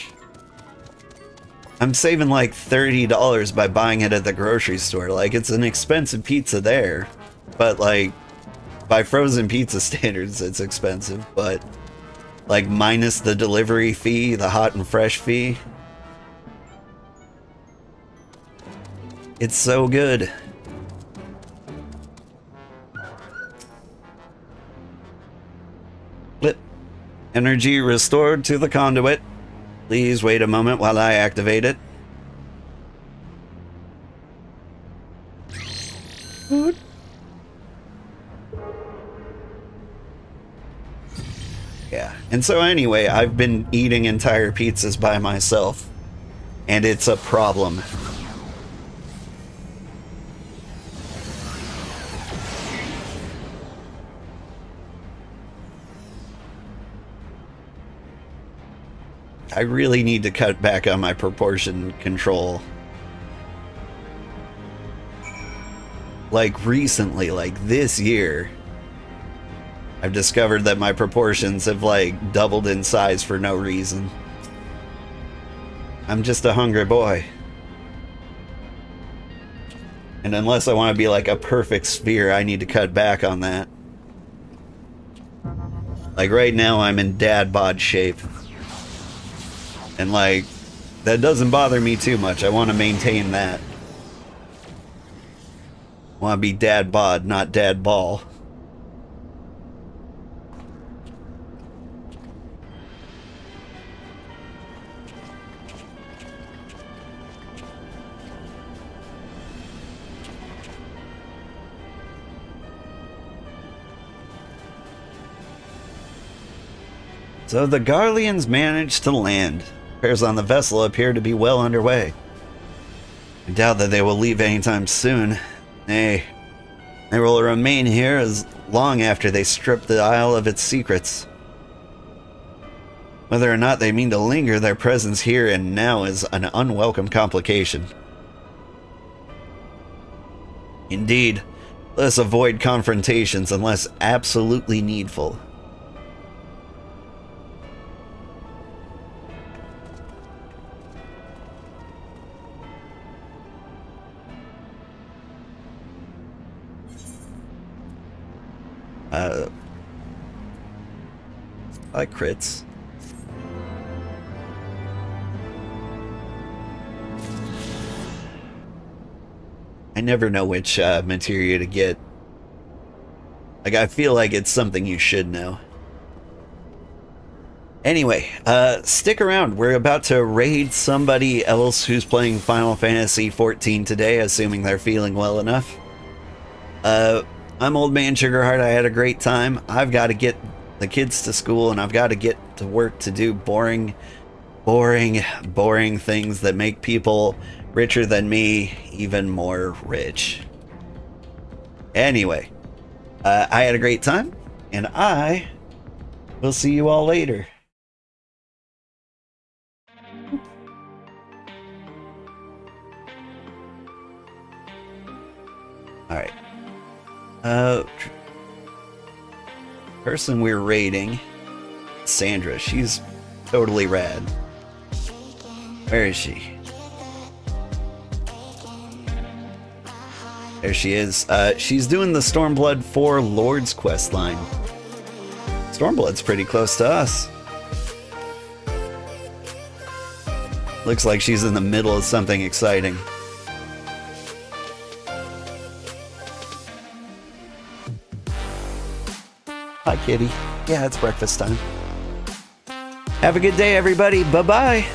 I'm saving like $30 by buying it at the grocery store. Like, it's an expensive pizza there, but like, by frozen pizza standards, it's expensive, but like minus the delivery fee, the hot and fresh fee, it's so good. Flip. Energy restored to the conduit. Please wait a moment while I activate it. Yeah, and so anyway, I've been eating entire pizzas by myself, and it's a problem. I really need to cut back on my proportion control. Like recently, like this year, I've discovered that my proportions have like doubled in size for no reason. I'm just a hungry boy. And unless I want to be like a perfect sphere, I need to cut back on that. Like right now, I'm in dad bod shape. And like, that doesn't bother me too much. I want to maintain that. I want to be dad bod, not dad ball. So the Garleans managed to land. Repairs on the vessel appear to be well underway. I doubt that they will leave anytime soon. Nay, they will remain here as long after they strip the Isle of its secrets. Whether or not they mean to linger, their presence here and now is an unwelcome complication. Indeed, let us avoid confrontations unless absolutely needful. I like crits. I never know which materia to get. Like, I feel like it's something you should know. Anyway, stick around. We're about to raid somebody else who's playing Final Fantasy XIV today, assuming they're feeling well enough. I'm Old Man Sugarheart. I had a great time. I've got to get the kids to school, and I've got to get to work to do boring things that make people richer than me even more rich. Anyway, I had a great time, and I will see you all later. Alright. Person we're raiding, Sandra. She's totally rad. Where is she? There she is. She's doing the Stormblood 4 Lord's quest line. Stormblood's pretty close to us. Looks like she's in the middle of something exciting. Hi, kitty. Yeah, it's breakfast time. Have a good day, everybody. Bye-bye.